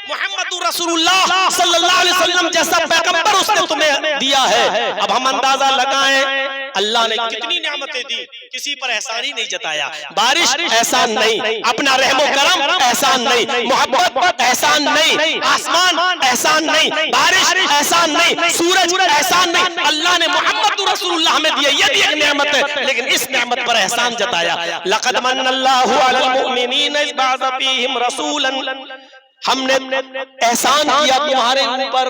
मोहम्मद रसूलुल्लाह सल्लल्लाहु अलैहि वसल्लम जैसा पैगंबर उसने तुम्हें दिया है। अब हम अंदाजा लगाएं अल्लाह ने कितनी नेमतें दी, किसी पर एहसान ही नहीं जताया। बारिश एहसान नहीं, अपना रहमो करम एहसान नहीं, मोहब्बत एहसान नहीं, आसमान एहसान नहीं, बारिश एहसान नहीं, सूरज एहसान नहीं। अल्लाह ने मोहम्मद रसूलुल्लाह हमें दिया, ये भी एक नेमत है, लेकिन इस नेमत पर एहसान जताया। लक़द मन्नल्लाहु अलल मुअमिनीना इज़ बअसा फ़ीहिम रसूलन। हमने एहसान किया तुम्हारे ऊपर,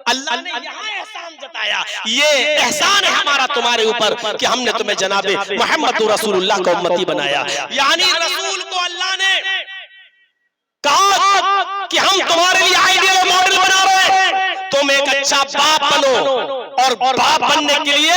अल्लाह ने यहाँ एहसान जताया। ये एहसान है हमारा तुम्हारे ऊपर कि हमने तुम्हें जनाबे मोहम्मद रसूलुल्लाह को उम्मती बनाया। यानी रसूल को अल्लाह ने कहा कि हम तुम्हारे लिए आइडियल मॉडल बना रहे हैं, तुम एक अच्छा बाप बनो। और बाप बनने के लिए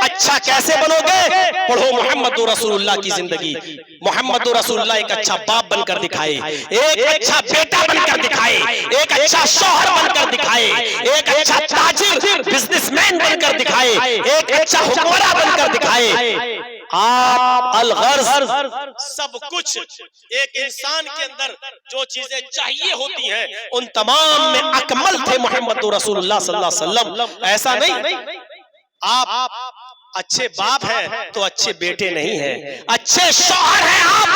अच्छा कैसे बनोगे? पढ़ो मोहम्मद रसूलुल्लाह की जिंदगी। मोहम्मद रसूलुल्लाह एक अच्छा बाप बनकर दिखाए, एक अच्छा बेटा बनकर दिखाए, एक अच्छा शौहर बनकर दिखाए, एक अच्छा ताजिर बिजनेसमैन बनकर दिखाए, एक अच्छा हुक्मरान बनकर दिखाए। आप अलगर्ज सब कुछ एक इंसान के अंदर जो चीजें चाहिए होती हैं उन तमाम में अकमल थे मोहम्मद रसूलुल्लाह सल्लल्लाहु अलैहि वसल्लम। ऐसा नहीं आप अच्छे बाप हैं तो अच्छे बेटे नहीं हैं, अच्छे शौहर हैं आप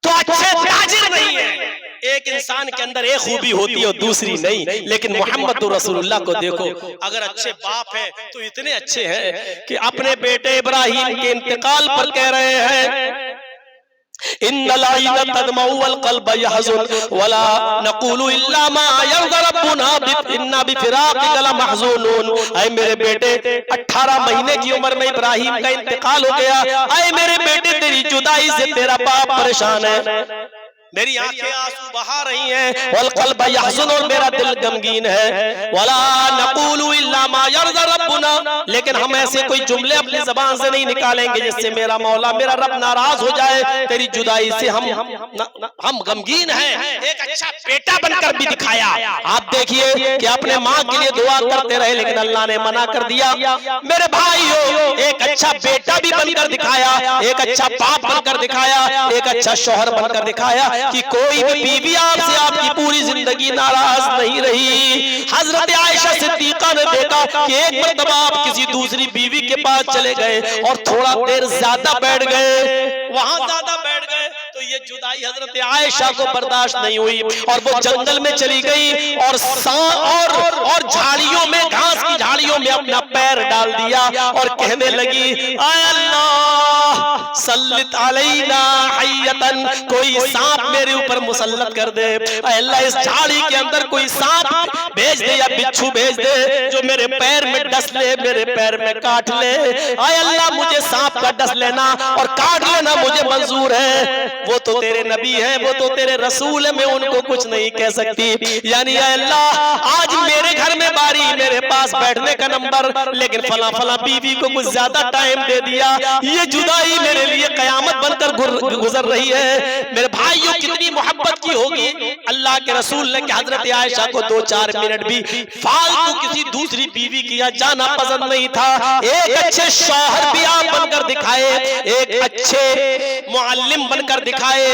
तो अच्छे ताजिर नहीं है। एक इंसान के अंदर एक खूबी होती है और दूसरी नहीं, लेकिन मोहम्मद रसूलुल्लाह को देखो, अगर अच्छे बाप हैं तो इतने अच्छे हैं कि अपने बेटे इब्राहिम के इंतकाल पर कह रहे हैं, इन्नल आयना तदमउ वल क़ल्ब यहज़ुन वला नक़ूलु इल्ला मा यरज़ा रब्बुना इन्ना बिफ़िराक़िका लमहज़ूनून। ऐ मेरे बेटे, 18 महीने की उम्र में इब्राहिम का इंतकाल हो गया। ऐ मेरे बेटे, तेरी जुदाई से तेरा बाप परेशान है, मेरी आंखें आंसू बहा रही हैं। वल क़ल्ब यहज़ुन, और मेरा दिल गमगीन है। वला नक़ूलु इल्ला मा यरज़ा रब्बुना, लेकिन हम ऐसे कोई जुमले अपनी ज़बान से नहीं निकालेंगे जिससे मेरा मौला, मेरा रब नाराज हो जाए। तेरी जुदाई से हम गमगीन हैं। एक अच्छा बेटा बनकर भी दिखाया। आप देखिए कि अपने माँ के लिए दुआ करते रहे, लेकिन अल्लाह ने मना कर दिया। मेरे भाइयों, एक अच्छा बेटा भी बनकर दिखाया, एक अच्छा बाप बनकर दिखाया, एक अच्छा शौहर बनकर दिखाया कि कोई भी बीवी आपसे आपकी पूरी जिंदगी नाराज नहीं रही। हजरत आयशा सिद्दीका ने देखा कि एक मर्तबा आप किसी दूसरी बीवी के पास चले गए और थोड़ा देर ज्यादा बैठ गए, वहां ज्यादा बैठ गए तो ये जुदाई हजरत आयशा को बर्दाश्त नहीं हुई और वो जंगल में चली गई और झाड़ियों में, घास की झाड़ियों में अपना पैर डाल दिया और कहने लगी, आय अल्लाह सल्लित अलैना हय्यतन, कोई सांप मेरे ऊपर मुसल्लत कर दे। अल्लाह इस झाड़ी के अंदर कोई सांप भेज दे या बिच्छू भेज दे जो मेरे पैर में डस ले, मेरे पैर में काट ले। आय अल्लाह, मुझे सांप का डस लेना और काट लेना मुझे मंजूर है। वो तो तेरे नबी हैं, वो तो तेरे रसूल है, मैं उनको कुछ नहीं कह सकती। यानी अल्लाह, आज मेरे घर में बारी, मेरे पास बैठने का नंबर, लेकिन फला फला बीवी को कुछ ज्यादा टाइम दे दिया। ये जुदाई मेरे लिए कयामत बनकर गुजर रही है। मेरे भाइयों, कितनी मोहब्बत की होगी अल्लाह के रसूल ने कि हजरत आयशा को 2-4 मिनट भी फालतू किसी दूसरी बीवी की यहाँ जाना पसंद नहीं था। एक अच्छे शौहर भी आप बनकर दिखाए, एक अच्छे मुअल्लिम बनकर दिखाए,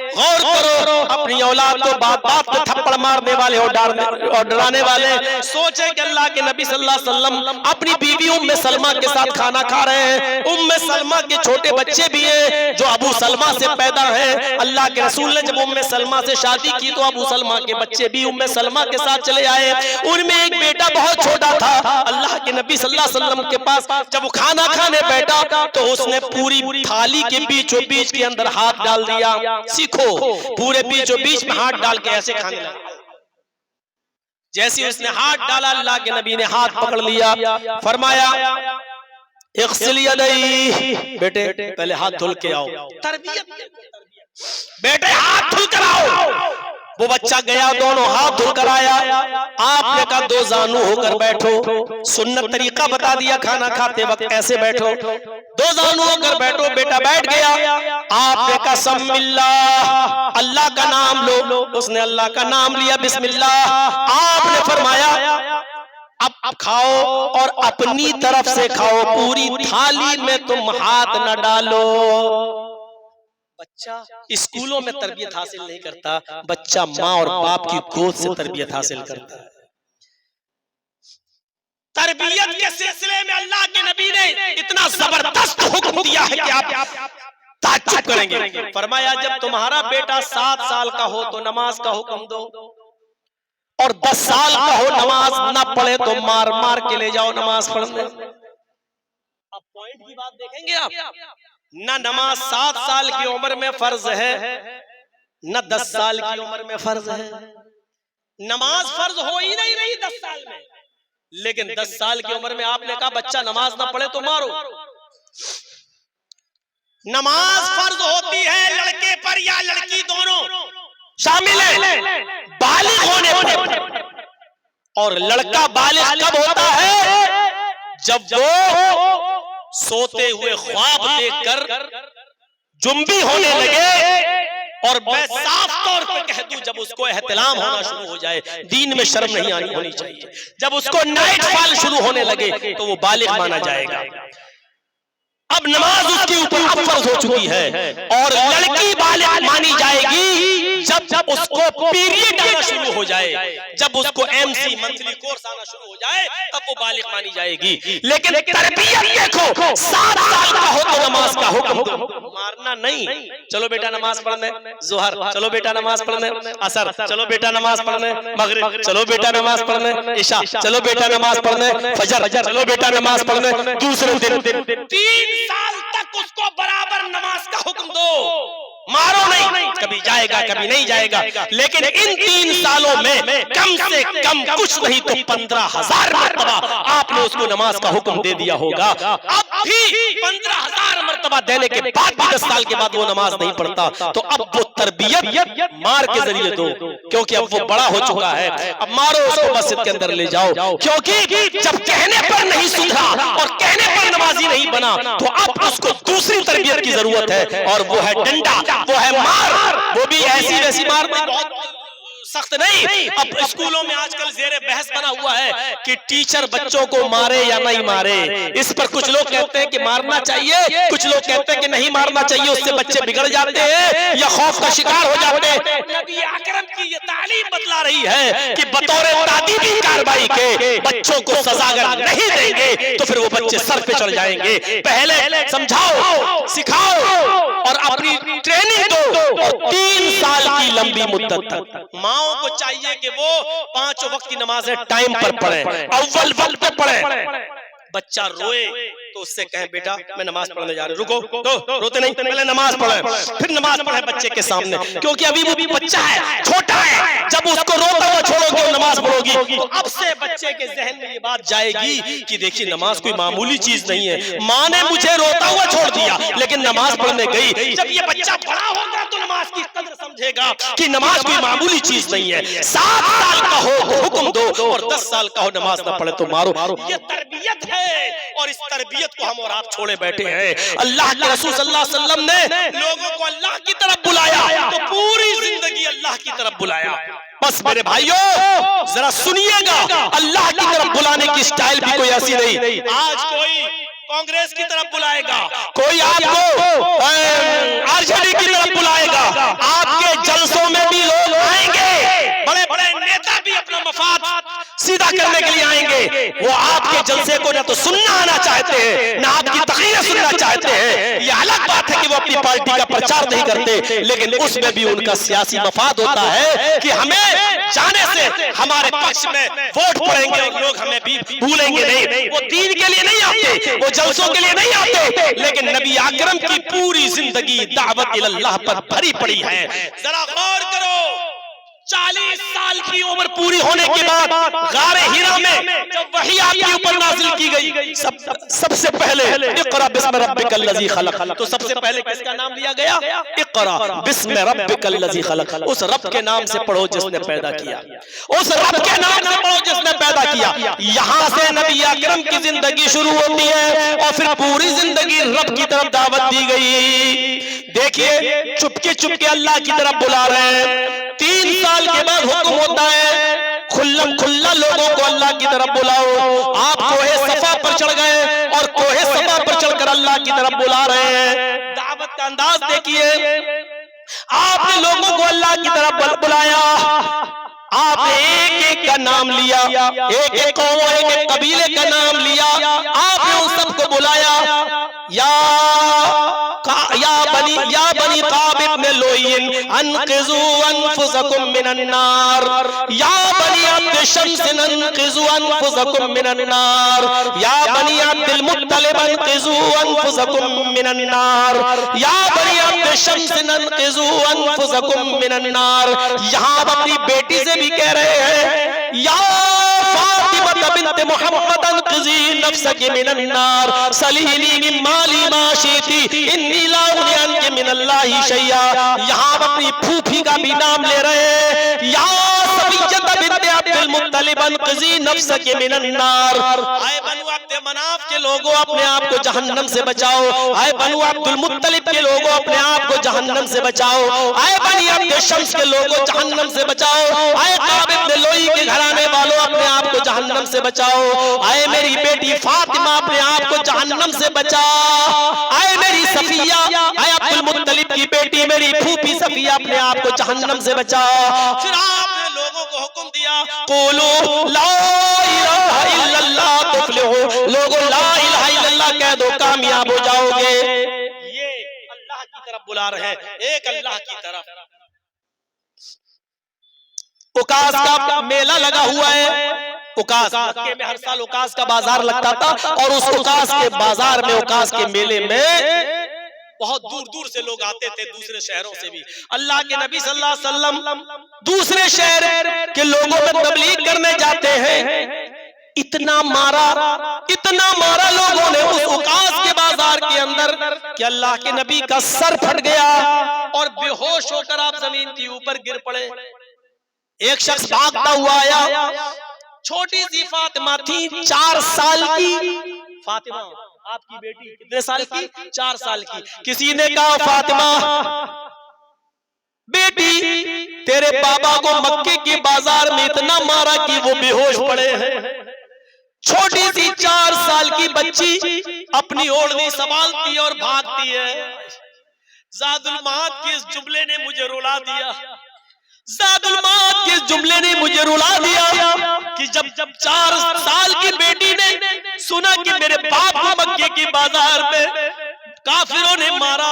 गौर करो, अपनी औलाद को बात बात में थप्पड़ मारने वाले और डराने वाले सोचे कि अल्लाह के नबी सल्लल्लाहु अलैहि वसल्लम अपनी बीवी उम्मे सलमा के साथ खाना खा रहे हैं। उम्मे सलमा के छोटे बच्चे भी हैं जो अबू सलमा से पैदा हैं। अल्लाह के रसूल ने जब उम्मे सलमा से शादी की तो अबू सलमा के बच्चे भी उम्मे सलमा के साथ चले आए। उनमें एक बेटा बहुत छोटा था। अल्लाह के नबी सल्लल्लाहु अलैहि वसल्लम के पास जब वो खाना खाने बैठा तो उसने पूरी थाली के बीचों बीच के अंदर हाथ डाल दिया। सीखो, पूरे बीचों बीच में हाथ डाल के ऐसे खाने लगा। जैसे उसने हाथ डाला, अल्लाह के नबी ने हाथ पकड़ लिया, फरमाया इग़सिल यदैहि, बेटे पहले हाथ धुल के आओ। तरबियत, बेटे हाथ धुल कर आओ। वो बच्चा गया, दोनों हाथ धुलकर आया। आपने कहा दो जानू होकर बैठो, सुन्नत तरीका बता दिया, खाना खाते वक्त ऐसे बैठो, दो जानू होकर बैठो। बेटा बैठ गया। आपने कहा समिल्लाह, अल्लाह का नाम लो। उसने अल्लाह का नाम लिया, बिस्मिल्लाह। आपने फरमाया अब खाओ और अपनी तरफ से खाओ, पूरी थाली में तुम हाथ न डालो। बच्चा स्कूलों में तरबियत हासिल नहीं करता, बच्चा माँ और बाप की गोद से तरबियत हासिल करता है। तरबियत के सिलसिले में अल्लाह के नबी ने इतना जबरदस्त हुक्म दिया है कि आप ताज्जुब करेंगे। फरमाया जब तुम्हारा बेटा 7 साल का हो तो नमाज का हुक्म दो, और 10 साल का हो नमाज ना पढ़े तो मार मार के ले जाओ नमाज पढ़ने। अब पॉइंट की बात देखेंगे आप, न नमाज 7 साल की उम्र में फर्ज है, न 10 साल की उम्र में फर्ज है। नमाज फर्ज हो ही नहीं रही 10 साल में, लेकिन 10 साल की उम्र में आपने कहा बच्चा नमाज ना पढ़े तो मारो। नमाज फर्ज होती है लड़के पर या लड़की, दोनों शामिल है बालिग होने पर। और लड़का बालिग कब होता है? जब वो सोते हुए ख्वाब देखकर जुम्बी होने लगे। और मैं साफ तौर पर कह दूं, जब उसको एहतलाम होना शुरू हो जाए, दीन में शर्म नहीं आनी होनी चाहिए, जब उसको नाइट फॉल शुरू होने लगे तो वो बालिग माना जाएगा। अब नमाज उसके ऊपर अब फर्ज हो चुकी है। और लड़की बालिग मानी जाएगी जब उसको पीरियड आना शुरू हो जाए, जब उसको MC मंथली कोर्स आना शुरू हो जाए, तब वो बालिग मानी जाएगी। लेकिन तरबियत देखो, 7 साल का हो तो नमाज का हुक्म दो, मारना नहीं। चलो बेटा नमाज पढ़ने, जोहर चलो बेटा नमाज पढ़ने, असर चलो बेटा नमाज पढ़ने, मगरिब चलो बेटा नमाज पढ़ने, इशा चलो बेटा नमाज पढ़ने, फजर चलो बेटा नमाज पढ़ने। दूसरे दिन 3 साल तक उसको बराबर नमाज का हुक्म दो, मारो नहीं, कभी जाएगा कभी नहीं जाएगा। लेकिन इन 3 सालों में कम से कम कुछ नहीं तो 15,000 मरतबा आपने उसको नमाज का हुक्म दे दिया होगा। अब भी 15,000 मरतबा देने के बाद भी 10 साल के बाद वो नमाज नहीं पढ़ता, तो अब वो तरबियत मार के जरिए दो, क्योंकि अब वो बड़ा हो चुका है। अब मारो उसको मस्जिद के अंदर ले जाओ, क्योंकि जब कहने पर नहीं सुधरा और कहने पर नमाजी नहीं बना, तो अब उसको दूसरी तरबियत की जरूरत है, और वो है डंडा, वो है मार। वो भी ऐसी वैसी मार नहीं, बहुत सख्त नहीं। अब स्कूलों में आजकल ज़ेरे बहस बना हुआ है कि टीचर बच्चों को मारे या नहीं मारे। इस पर कुछ लोग कहते हैं कि मारना चाहिए, कुछ लोग कहते हैं कि नहीं मारना चाहिए, उससे बच्चे बिगड़ जाते हैं या खौफ का शिकार हो जाते हैं। नबी अकरम की ये तालीम बतला रही है कि बतौर तादीबी कार्रवाई के बच्चों को सजा अगर नहीं देंगे तो फिर वो बच्चे सर पे चढ़ जाएंगे। पहले समझाओ, सिखाओ और अपनी ट्रेनिंग दो, और 3 साल की लंबी मुद्दत तक माओ को चाहिए कि वो 5 वक्त की नमाजें टाइम पर पढ़ें, अव्वल वक्त पे पढ़ें। बच्चा रोए तो उससे कहें बेटा मैं नमाज पढ़ने जा रहा हूं, रुको, तो रोते नहीं, पहले नमाज पढ़े, फिर नमाज पढ़े बच्चे के सामने, क्योंकि अभी वो भी बच्चा है, छोटा है। जब उसको रोता हुआ छोड़ोगे और नमाज पढ़ोगी तो अब से बच्चे के जहन में ये बात जाएगी कि देखिए नमाज कोई मामूली चीज नहीं है, माँ ने मुझे रोता हुआ छोड़ दिया लेकिन नमाज पढ़ने गई। जब ये बच्चा बड़ा होगा तो नमाज की कदर समझेगा कि नमाज कोई मामूली चीज नहीं है। 7 साल का हो तो हुक्म दो, और 10 साल का हो नमाज ना पढ़े तो मारो। ये तरबियत है, और इस तरबियत को हम और आप छोड़े बैठे हैं। अल्लाह के रसूल सल्लल्लाहु अलैहि वसल्लम ने लोगों को अल्लाह की तरफ बुलाया तो पूरी जिंदगी अल्लाह की तरफ बुलाया। बस मेरे भाइयों जरा सुनिएगा, अल्लाह की तरफ बुलाने की स्टाइल भी कोई ऐसी नहीं। आज कोई कांग्रेस की तरफ बुलाएगा, कोई आपको आरजेडी की तरफ बुलाएगा, आपके सीधा करने के लिए आएंगे, वो आपके जलसे को ना तो सुनना आना चाहते हैं ना आपकी तकरीरें सुनना चाहते हैं। ये अलग बात है कि वो अपनी पार्टी का प्रचार नहीं करते, लेकिन उसमें भी उनका सियासी मफाद होता है कि हमें जाने से हमारे पक्ष में वोट पड़ेंगे और लोग हमें भी भूलेंगे नहीं। वो दीन के लिए नहीं आते, वो जलसों के लिए नहीं आते, लेकिन नबी आकरम की पूरी जिंदगी दावत इल्लाह पर भरी पड़ी है। जरा गौर करो, 40 साल की उम्र पूरी होने के बाद गारे हिरा में जब वही आपके ऊपर नाजिल की गई, सबसे पहले इक़रा बिस्मि रब्बिकल लज़ी खलक़, तो सबसे पहले किसका नाम लिया गया? इक़रा बिस्मि रब्बिकल लज़ी खलक़। उस रब के नाम से पढ़ो जिसने पैदा किया, उस रब के नाम से पढ़ो जिसने पैदा किया। यहां से नबी अकरम की जिंदगी शुरू होती है और फिर पूरी जिंदगी रब की तरफ दावत दी गई। देखिए, चुपके चुपके अल्लाह की तरफ बुला रहे हैं। 3 साल के बाद हुक्म होता है खुल्लम खुल्ला लोगों को अल्लाह की तरफ बुलाओ। आप कोहे सफा पर चढ़ गए और कोहे सफा पर चढ़कर अल्लाह की तरफ बुला रहे हैं। दावत का अंदाज देखिए, आपने लोगों को अल्लाह की तरफ बुलाया, आपने एक एक का नाम लिया, एक एक कौम एक एक कबीले का नाम लिया, आपने उन सबको बुलाया। या बनी काब इब्न लुय्य अनक़िज़ू अनफ़ुसकुम मिनन नार, या बनी अब्द शम्स अनक़िज़ू अनफ़ुसकुम मिनन नार, या बनी अब्दुल मुत्तलिब अनक़िज़ू अनफ़ुसकुम मिनन नार, या बनी अब्द शम्स अनक़िज़ू अनफ़ुसकुम मिनन नार। यहाँ आप अपनी बेटी से भी कह रहे हैं, या फातिमा बिन्त मुहम्मद अनक़िज़ी नफ़्सकी मिनन नार, सलीनी मिन माली मा शि'ति इन्नी ला उग़नी अन्की मिनल्लाहि शैया। यहाँ आप अपनी फूफी का भी नाम ले रहे हैं, या सफिय्यत बिन्त अब्दुल मुत्तलिब अनक़िज़ी नफ़्सकी मिनन नार। आए बनु अब्द मनाफ के लोगों, अपने आप को जहन्नम से बचाओ। आए बनु अब्दुल मुत्तलिब के लोगों, अपने आप को जहन्नम से बचाओ। आए बनी अब्द शम्स के लोगों, जहन्नम से बचाओ। आए काब इब्न लुय्य के घराने वालों, अपने आप को जहन्नम से बचाओ। आए मेरी बेटी फातिमा, अपने आप को जहन्नम से बचाओ। आए मेरी सफिया, आए अब्दुल मुत्तलिब की बेटी मेरी फूफी सफिया, अपने आप को जहन्नम से बचाओ। फिर आपने लोगों को हुक्म दिया, क़ूलू ला इलाहा इल्लल्लाह तुफ़्लिहू, लोगों ला इलाहा इल्लल्लाह कह दो, कामयाब हो जाओगे। ये अल्लाह की तरफ बुला रहे हैं, एक अल्लाह की तरफ। उकास का मेला लगा हुआ है। उकास मक्के में हर साल उकास का बाजार लगता था और उस उकास के बाजार में, उकास के मेले में बहुत दूर दूर से लोग आते थे, दूसरे शहरों से भी। अल्लाह के नबी सल्लल्लाहु अलैहि वसल्लम दूसरे शहर के लोगों में तबलीग करने जाते हैं। इतना मारा लोगों ने उस उकास के बाजार के अंदर कि अल्लाह के नबी का सर फट गया और बेहोश होकर आप जमीन के ऊपर गिर पड़े। एक शख्स भागता हुआ आया, छोटी सी फातिमा थी, 4 साल की। फातिमा आपकी बेटी कितने साल की? 4 साल की। किसी ने कहा, फातिमा बेटी, तेरे बाबा को मक्के के बाजार में इतना मारा कि वो बेहोश पड़े हैं। छोटी सी 4 साल की बच्ची अपनी ओढ़नी संभालती और भागती है। ज़ादुल माद के इस जुमले ने मुझे रुला दिया, ज़ादुल माद के इस जुमले ने मुझे रुला दिया कि जब 4 साल की बेटी ने सुना कि मेरे बाप को मक्के के बाजार में काफिरों ने मारा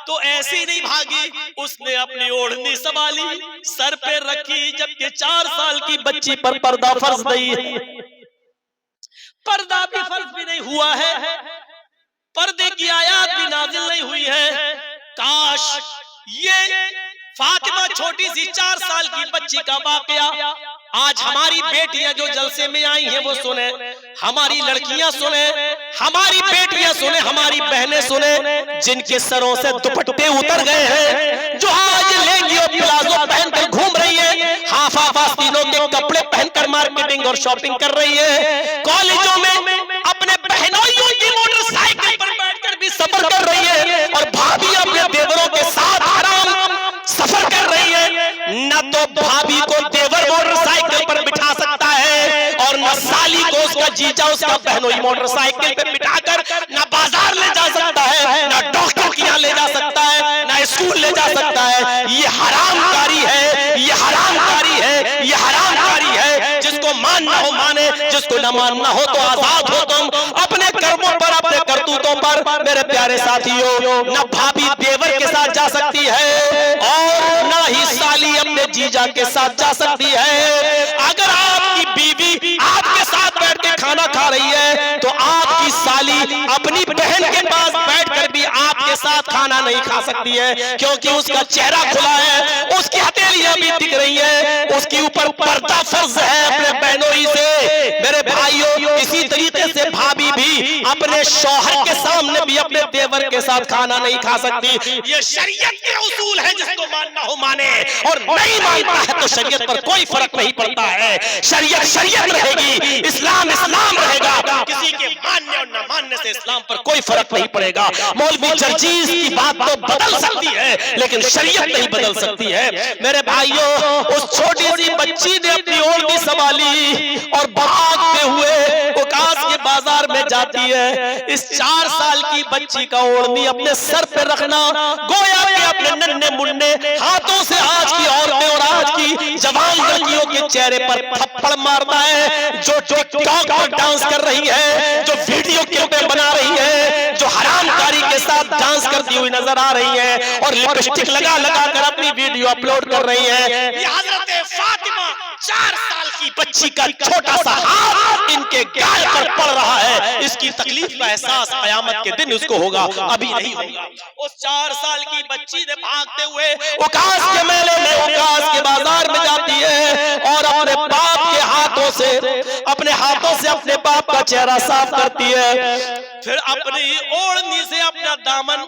तो ऐसी नहीं भागी, उसने अपनी ओढ़नी संभाली, सर पे रखी, जबकि 4 साल की बच्ची पर पर्दा फर्ज नहीं है। पर्दा भी फर्ज भी नहीं हुआ है, पर्दे की आयत भी नाजिल नहीं हुई है। काश ये फातिमा छोटी सी 4 साल की बच्ची का वाकया आज हमारी बेटियां जो जलसे में आई हैं वो सुने, हमारी लड़कियां सुने, हमारी बेटियां सुने, हमारी बहनें सुने, जिनके सरों से दुपट्टे उतर गए हैं, जो आज लेंगी और प्लाजो पहनकर घूम रही है, हाफा फास्तीनों के कपड़े पहनकर मार्केटिंग और शॉपिंग कर रही है, कॉलेजों में अपने बहनोइयों की मोटरसाइकिल पर बैठकर भी सफर कर रही है, और भाभी अपने देवरों के साथ आराम सफर कर रही है। न तो भाभी को देवर मोटरसाइकिल पर बिठा सकता है और न साली को उसका जीजा उसका बहनोई मोटरसाइकिल पे बिठाकर न बाजार ले जा सकता है, न डॉक्टर के यहाँ ले जा सकता है, न स्कूल ले जा सकता है। ये हरामकारी है, ये हरामकारी है, ये हरामकारी है। जिसको मानना हो जिसको न मानना हो तो आजाद हो तुम अपने कर्मों पर, अपने करतूतों पर। मेरे प्यारे साथियों, न भाभी देवर के साथ जा सकती है और न ही साली अपने जीजा के साथ जा सकती है। अगर आपकी बीवी आपके साथ बैठ के खाना खा रही है तो आपकी साली अपनी बहन के पास बैठकर भी आपके साथ खाना नहीं खा सकती है, क्योंकि उसका चेहरा खुला है, उसकी हथेलियां भी दिख रही है, उसके ऊपर पर्दा फर्ज है अपने बहनोई से। मेरे भाइयों, इसी तरीके से भाभी भी अपने शौहर के सामने भी अपने देवर के साथ खाना नहीं खा सकती। ये शरीयत के उसूल है, जिसको मानना हो माने और नहीं मानता है तो शरीयत पर कोई फर्क नहीं पड़ता है। शरीयत शरीयत रहेगी, इस्लाम इस्लाम रहेगा। किसी के मानने और न मानने से इस्लाम पर कोई फर्क नहीं पड़ेगा। मौलवी जर्जीस की बात तो बदल सकती है लेकिन शरीयत नहीं बदल सकती है। मेरे भाइयों, उस छोटी सी बच्ची ने अपनी ओढ़नी संभाली और भागते हुए उकास के बाजार में जाती है। इस 4 साल की बच्ची का ओढ़नी अपने सर पे रखना गोया कि अपने नन्हे मुन्ने हाथों से आज की औरतें और आज की जवान लड़कियों के चेहरे पर थप्पड़ मारना है। जो टिकटॉक पर डांस कर रही है, जो वीडियो क्लिपें बना रही है, जो हरामकारी के साथ डांस करती हुई नजर आ रही है और लिपस्टिक लगा लगा कर अपनी वीडियो अपलोड कर रही है। ये हजरत फातिमा 4 साल की बच्ची का छोटा सा हाथ इनके गाल पर पड़ रहा है। इसकी तकलीफ का एहसास कयामत के दिन उसको होगा, अभी नहीं होगा। उस 4 साल की बच्ची ने भागते हुए उकास के मेले में, उकास के बाजार में जाती है और अपने बाप के हाथों से, अपने हाथों से अपने बाप का चेहरा साफ करती है। फिर अपनी ओढ़नी से अपना दामन,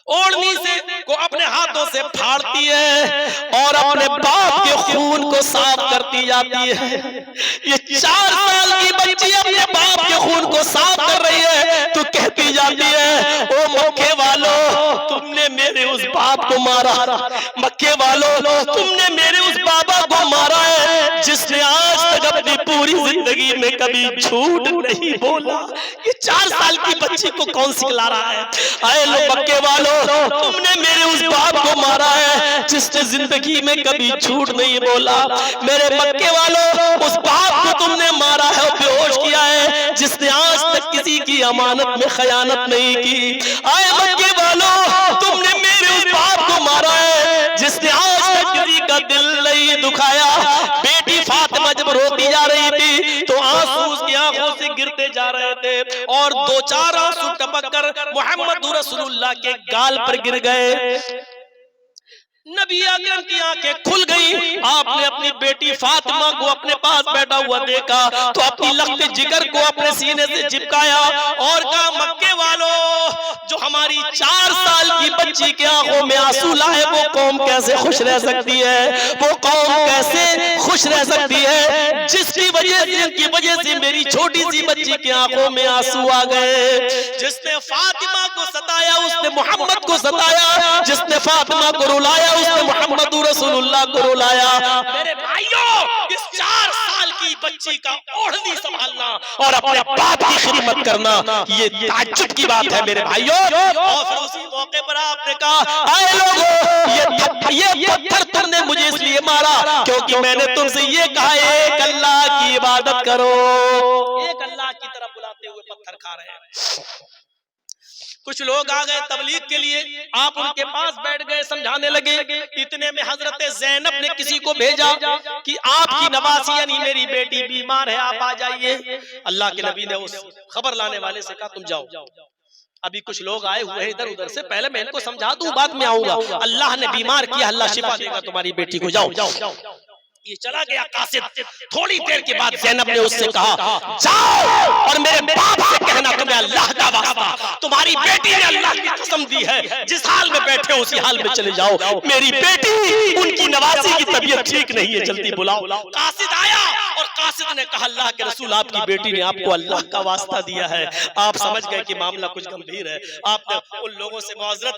ओढ़नी से को अपने हाथों से फाड़ती है और अपने बाप के खून को साफ करती जाती है। ये 4 साल की बच्ची अपने बाप के खून को साफ कर रही है तो कहती जाती है, ओ मक्के वालों, तुमने मेरे उस बाप को मारा, मक्के वालों, तुमने मेरे उस बाबा को मारा है जिसने आज तक अपनी पूरी जिंदगी में कभी झूठ नहीं बोला। ये 4 साल की बच्ची को कौन सिखला रहा है? आए लो मक्के वालों, तुमने मेरे उस बाप को मारा है जिसने जिंदगी में कभी झूठ नहीं बोला। मेरे मक्के वालों, उस बाप को तुमने मारा है और बेहोश किया है जिसने आज तक किसी की अमानत में खयानत नहीं की। आए मक्के वालों, तुमने मेरे उस बाप को मारा है जिसने आज तक किसी का दिल नहीं दुखाया। बेटी फातिमा जब रोती जा रही थी तो आंसू उसकी आंखों से गिरते जा रहे थे और 2-4 आंसू टपक कर मोहम्मद रसूलुल्लाह के गाल पर गिर गए। नबी अकरम की आंखें खुल गई। आपने अपनी बेटी फातिमा को अपने पास बैठा हुआ देखा तो अपनी लख्त जिगर को अपने सीने से चिपकाया और कहा, मक्के वालों, जो हमारी 4 साल की बच्ची के आंखों में आंसू लाए वो कौम कैसे खुश रह सकती है? वो कौम कैसे खुश रह सकती है जिसकी वजह से मेरी छोटी सी बच्ची की आंखों में आंसू आ गए? जिसने फातिमा को सताया उसने मोहम्मद को सताया, जिसने फातिमा को रुलाया उसने मोहम्मद रसूलुल्लाह को रुलाया। मेरे भाइयों, इस 4 साल की बच्ची का ओढ़नी संभालना और अपने बाप की खिदमत करना, ये ताज्जुब की बात है मेरे भाइयों। और फिर उसी मौके पर आपने कहा, आए लोगों, ये पत्थर तुमने मुझे इसलिए मारा क्योंकि मैंने तुमसे ये कहा एक अल्लाह की इबादत करो। एक अल्लाह की तरफ बुलाते हुए पत्थर खा रहे हैं। कुछ लोग आ गए तबलीग के लिए, आप उनके पास बैठ गए, समझाने लगे। इतने में हजरत ज़ैनब ने किसी को भेजा कि आपकी नवासी यानी मेरी बेटी बीमार है, आप आ जाइए। अल्लाह के नबी ने उस खबर लाने वाले से कहा, तुम जाओ, अभी कुछ लोग आए हुए हैं इधर उधर से, पहले मैं इनको समझा दूं, बाद में आऊंगा। अल्लाह ने बीमार किया, अल्लाह शिफा देगा तुम्हारी बेटी को, जाओ। ये चला गया कासिद। थोड़ी देर के बाद ज़ैनब ने उससे कहा, जाओ और मेरे बाप से कहना तुम्हें अल्लाह का वास्ता, तुम्हारी बेटी ने अल्लाह की कसम दी है, जिस हाल में बैठे उसी हाल में चले जाओ। मेरी बेटी, उनकी नवासी की तबीयत ठीक नहीं है, जल्दी बुलाओ। कासिद आया और कासिद ने कहा, अल्लाह के रसूल, आपकी बेटी ने आपको अल्लाह का वास्ता दिया है। आप समझ गए कि मामला कुछ गंभीर है। आपने उन लोगों से मुआज़रत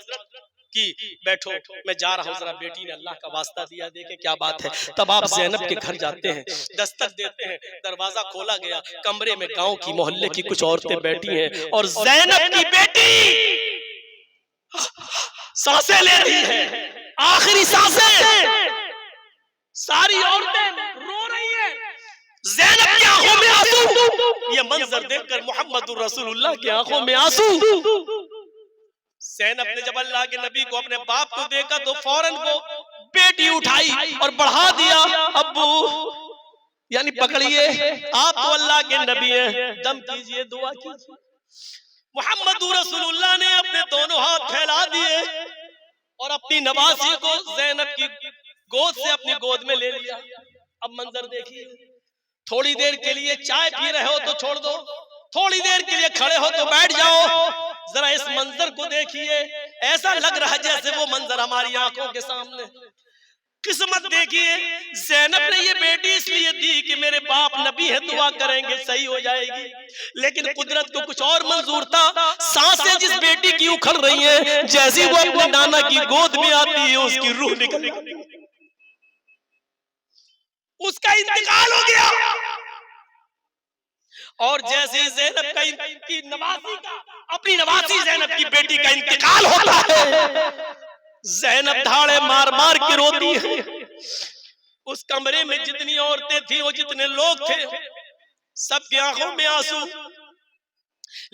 कि बैठो, मैं जा रहा हूँ, जरा बेटी ने अल्लाह का वास्ता दिया, देखे क्या बात है। तब आप ज़ैनब के घर जाते हैं, दस्तक देते हैं, दरवाजा खोला गया, कमरे में गांव की मोहल्ले की कुछ औरतें बैठी हैं और ज़ैनब की बेटी सांसें ले रही है, आखिरी सांसें। सारी औरतें रो रही हैं, ज़ैनब की आंखों में आंसू। ये मंजर देखकर मोहम्मद रसूलुल्लाह की आंखों में आंसू। ज़ैनब ने जब अल्लाह के नबी को, अपने बाप को देखा तो फौरन वो बेटी उठाई और बढ़ा दिया। अब्बू यानी पकड़िए, आप तो अल्लाह के नबी हैं, दम कीजिए, दुआ कीजिए। मोहम्मद रसूलुल्लाह ने अपने दोनों हाथ फैला दिए और अपनी नवासी को ज़ैनब की गोद से अपनी गोद में ले लिया। अब मंजर देखिए, थोड़ी देर के लिए चाय पी रहे हो तो छोड़ दो, थोड़ी देर के लिए खड़े हो तो बैठ जाओ। जरा इस मंजर को देखिए, ऐसा लग रहा है जैसे वो मंजर हमारी आंखों के सामने। किस्मत देखिए, ज़ैनब ने ये बेटी इसलिए दी कि मेरे बाप नबी है, दुआ करेंगे सही हो जाएगी, लेकिन कुदरत को कुछ और मंजूर था। सांसें जिस बेटी की उखड़ रही हैं, जैसे वो अपने नाना की गोद में आती है उसकी रूह निकल गई, उसका इंतकाल हो गया। और जैसे ज़ैनब की नवासी का, अपनी नवासी ज़ैनब की बेटी का इंतकाल होता है, ज़ैनब धाड़े मार मार के रोती है। उस कमरे में जितनी औरतें थी और जितने लोग थे, सबकी आंखों में आंसू।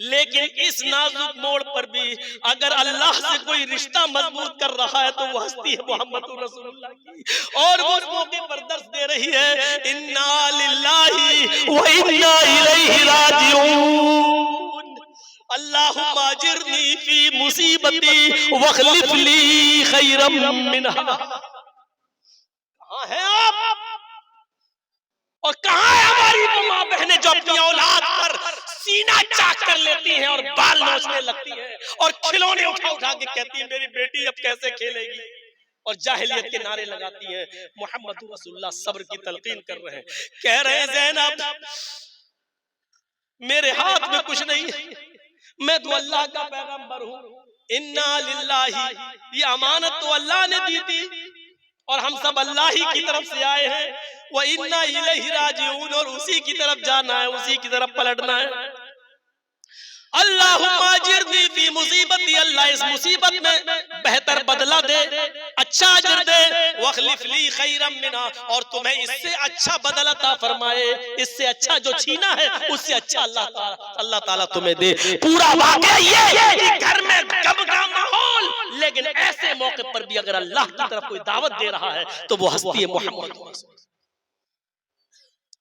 लेकिन इस नाजुक मोड़ पर भी अगर अल्लाह से कोई रिश्ता मजबूत कर रहा है तो वो हस्ती है मोहम्मद रसूलुल्लाह की, और वो उस मौके पर दर्श दे रही है, इन्ना लिल्लाहि व इन्ना इलैहि राजिऊन, अल्लाहुम्मा अजिरनी फी मुसीबती वखलिफ ली खैरम मिनहा। कहाँ हैं आप और कहाँ है हमारी वो माँ बहनें जो अपनी औलाद पर सीना चाक कर लेती हैं और बाल नोचने लगती हैं और खिलौने उठा उठा के कहती है मेरी बेटी अब कैसे खेलेगी, और जाहिलियत के नारे लगाती हैं। मोहम्मद रसूलुल्लाह सब्र की तलकीन कर रहे हैं, कह रहे हैं ज़ैनब मेरे हाथ में कुछ नहीं, मैं तो अल्लाह का पैगंबर हूँ, इन्ना लिल्लाही, ये अमानत तो अल्लाह ने दी थी और हम सब अल्लाह ही की तरफ से आए हैं, वो इन्ना इलैहि राजिऊन, और उसी की तरफ जाना है, उसी की तरफ पलटना है। अल्लाहुम्मा अजिरनी फी मुसीबती, अल्लाह इस मुसीबत में बेहतर बदला दे, अच्छा अजर दे, वखलिफ ली खैरम मिना, और तुम्हें इससे अच्छा बदला अता फरमाए, इससे अच्छा जो छीना है उससे अच्छा अल्लाह ताला तुम्हें दे। पूरा वाक़या ये कि घर में गम का माहौल, लेकिन ऐसे मौके पर भी अगर अल्लाह की तरफ कोई दावत दे रहा है तो वो हस्ती है मोहम्मद।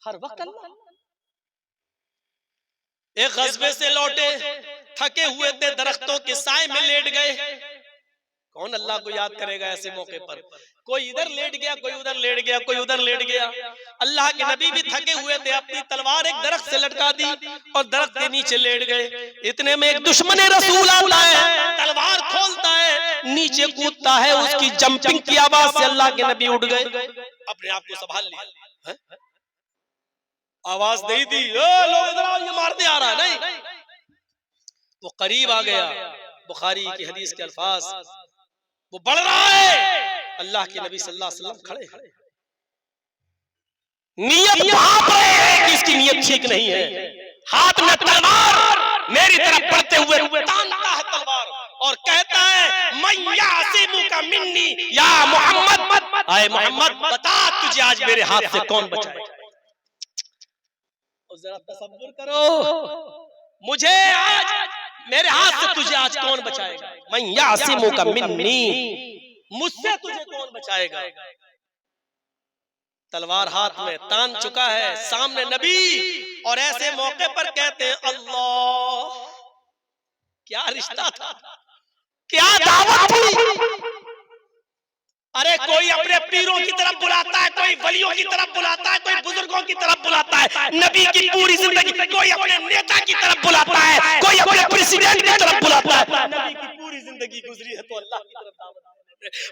हर वक्त अल्लाह। एक गज़वे से लौटे, थके हुए थे, दरख्तों के साए में लेट गए। कौन अल्लाह को याद करेगा ऐसे मौके पर? कोई इधर लेट गया, कोई उधर लेट गया, कोई उधर लेट गया। अल्लाह के नबी भी थके हुए थे, अपनी तलवार एक दरख्त से लटका दी और दरख्त के नीचे लेट गए। इतने में एक दुश्मन रसूल आता है, तलवार खोलता है, नीचे कूदता है, उसकी जंपिंग की आवाज से अल्लाह के नबी उठ गए, अपने आप को संभाल लिया। आवाज नहीं दी, लोग इधर आओ, ये मारने आ रहा है, नहीं, वो करीब आ गया। बुखारी की हदीस के अल्फाज, वो बढ़ रहा है, अल्लाह के नबी सल्लल्लाहु अलैहि वसल्लम खड़े हैं, नियत भाप रहे हैं कि इसकी नियत ठीक नहीं है, हाथ में तलवार मेरी तरफ बढ़ते हुए तानता है तलवार और कहता है मैं यासिमुका मिन्नी या मोहम्मद, आए मोहम्मद बता तुझे आज मेरे हाथ से कौन बचाएगा। जरा तसव्वुर करो, मुझे आज मेरे हाथ से तुझे आज कौन बचाएगा, मैं यासिमुका मिन्नी, मुझसे तुझे कौन बचाएगा। तलवार हाथ में तान चुका है, सामने नबी, और ऐसे मौके पर कहते हैं अल्लाह, क्या रिश्ता था, क्या दावत थी। अरे कोई अपने पीरों की तरफ बुलाता है, कोई वलियों की तरफ बुलाता है, कोई बुजुर्गों की तरफ बुलाता है, नबी की पूरी जिंदगी कोई अपने नेता की तरफ बुलाता है, कोई अपने प्रेसिडेंट की तरफ बुलाता है। नबी की पूरी जिंदगी गुजरी है तो अल्लाह की तरफ दावत,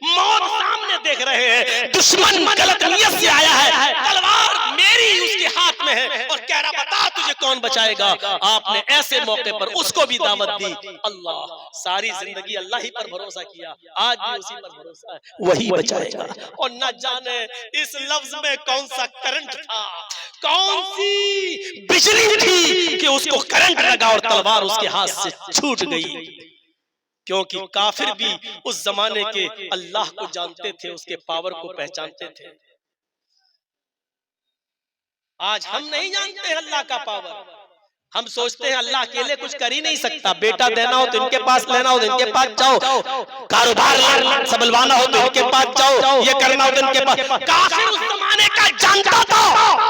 मौत सामने देख रहे हैं, दुश्मन गलत नियत से आया है, तलवार मेरी उसके हाथ में है और कह रहा बता तुझे कौन बचाएगा। आपने ऐसे मौके पर उसको भी दावत दी। अल्लाह, सारी जिंदगी अल्लाह ही पर भरोसा किया, आज भी उसी पर भरोसा है, वही बचाएगा। और न जाने इस लफ्ज में कौन सा करंट था, कौन सी बिजली थी कि उसको करंट लगा और तलवार उसके हाथ से छूट गई। क्योंकि काफिर भी उस जमाने के अल्लाह को जानते थे, उसके पावर को पहचानते थे। आज हम नहीं जानते अल्लाह का पावर। हम सोचते हैं अल्लाह अकेले कुछ कर ही नहीं सकता। बेटा देना हो तो इनके पास लेना हो तो इनके पास जाओ, कारोबार संभलवाना हो तो इनके पास जाओ, ये करना हो तो इनके पास। काफिर उस जमाने का जानता था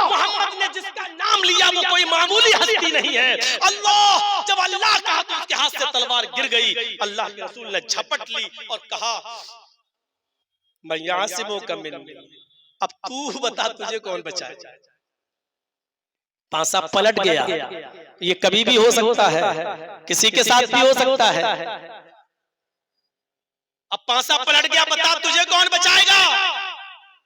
मोहम्मद ने जिसका नाम लिया वो कोई मामूली हस्ती नहीं है। अल्लाह, जब अल्लाह कहा तो उसके हाथ से तलवार गिर गई। अल्लाह के रसूल ने झपट ली और कहा मैं यहां से मौका मिल, अब तू बता तुझे कौन बचाए। पांसा पलट गया। ये कभी भी हो सकता है, किसी के साथ भी हो सकता है। अब पांसा पलट गया, बता तुझे कौन बचाएगा।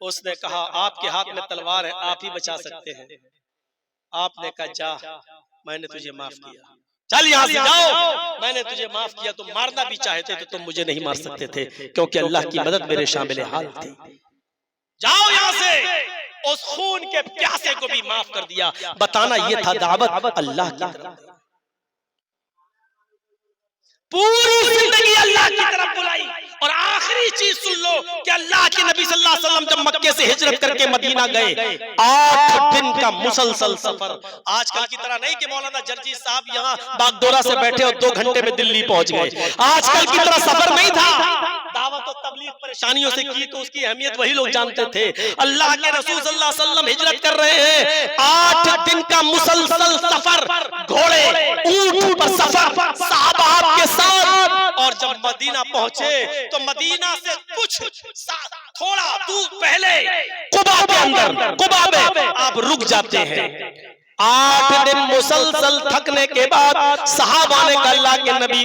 उसने कहा आपके हाथ में तलवार है, आप ही बचा सकते हैं। आपने कहा जा, मैंने तुझे माफ किया, चल यहाँ से जाओ, मैंने तुझे माफ किया। तुम मारना भी चाहते थे तो तुम मुझे नहीं मार सकते थे, क्योंकि अल्लाह की मदद मेरे शामिल हाल थी। जाओ यहाँ से। उस खून के प्यासे को भी माफ कर दिया। बताना ये था दावत अल्लाह की तरफ। पूरी जिंदगी अल्लाह की तरफ बुलाई। और आखिरी चीज सुन लो कि अल्लाह के नबी सल्लल्लाहु अलैहि वसल्लम जब मक्के से हिजरत करके मदीना गए, 8 दिन का मुसलसल सफर। आजकल की तरह नहीं कि मौलाना जर्जी साहब यहाँ बागडोरा से बैठे और 2 घंटे में दिल्ली पहुंच गए। आजकल की तरह सफर नहीं था। दावत और तबलीग परेशानियों से की तो उसकी अहमियत वही लोग जानते थे। अल्लाह के रसूल सल्लल्लाहु अलैहि वसल्लम हिजरत कर रहे हैं, 8 दिन का मुसलसल सफर, घोड़े ऊंट पर सफर सहाबा के साथ। और जब मदीना पहुंचे तो मदीना से कुछ थोड़ा दूर पहले कुबा के अंदर, कुबा में आप रुक जाते हैं। 8 दिन मुसलसल थकने के बाद सहाबा ने कहा अल्लाह के नबी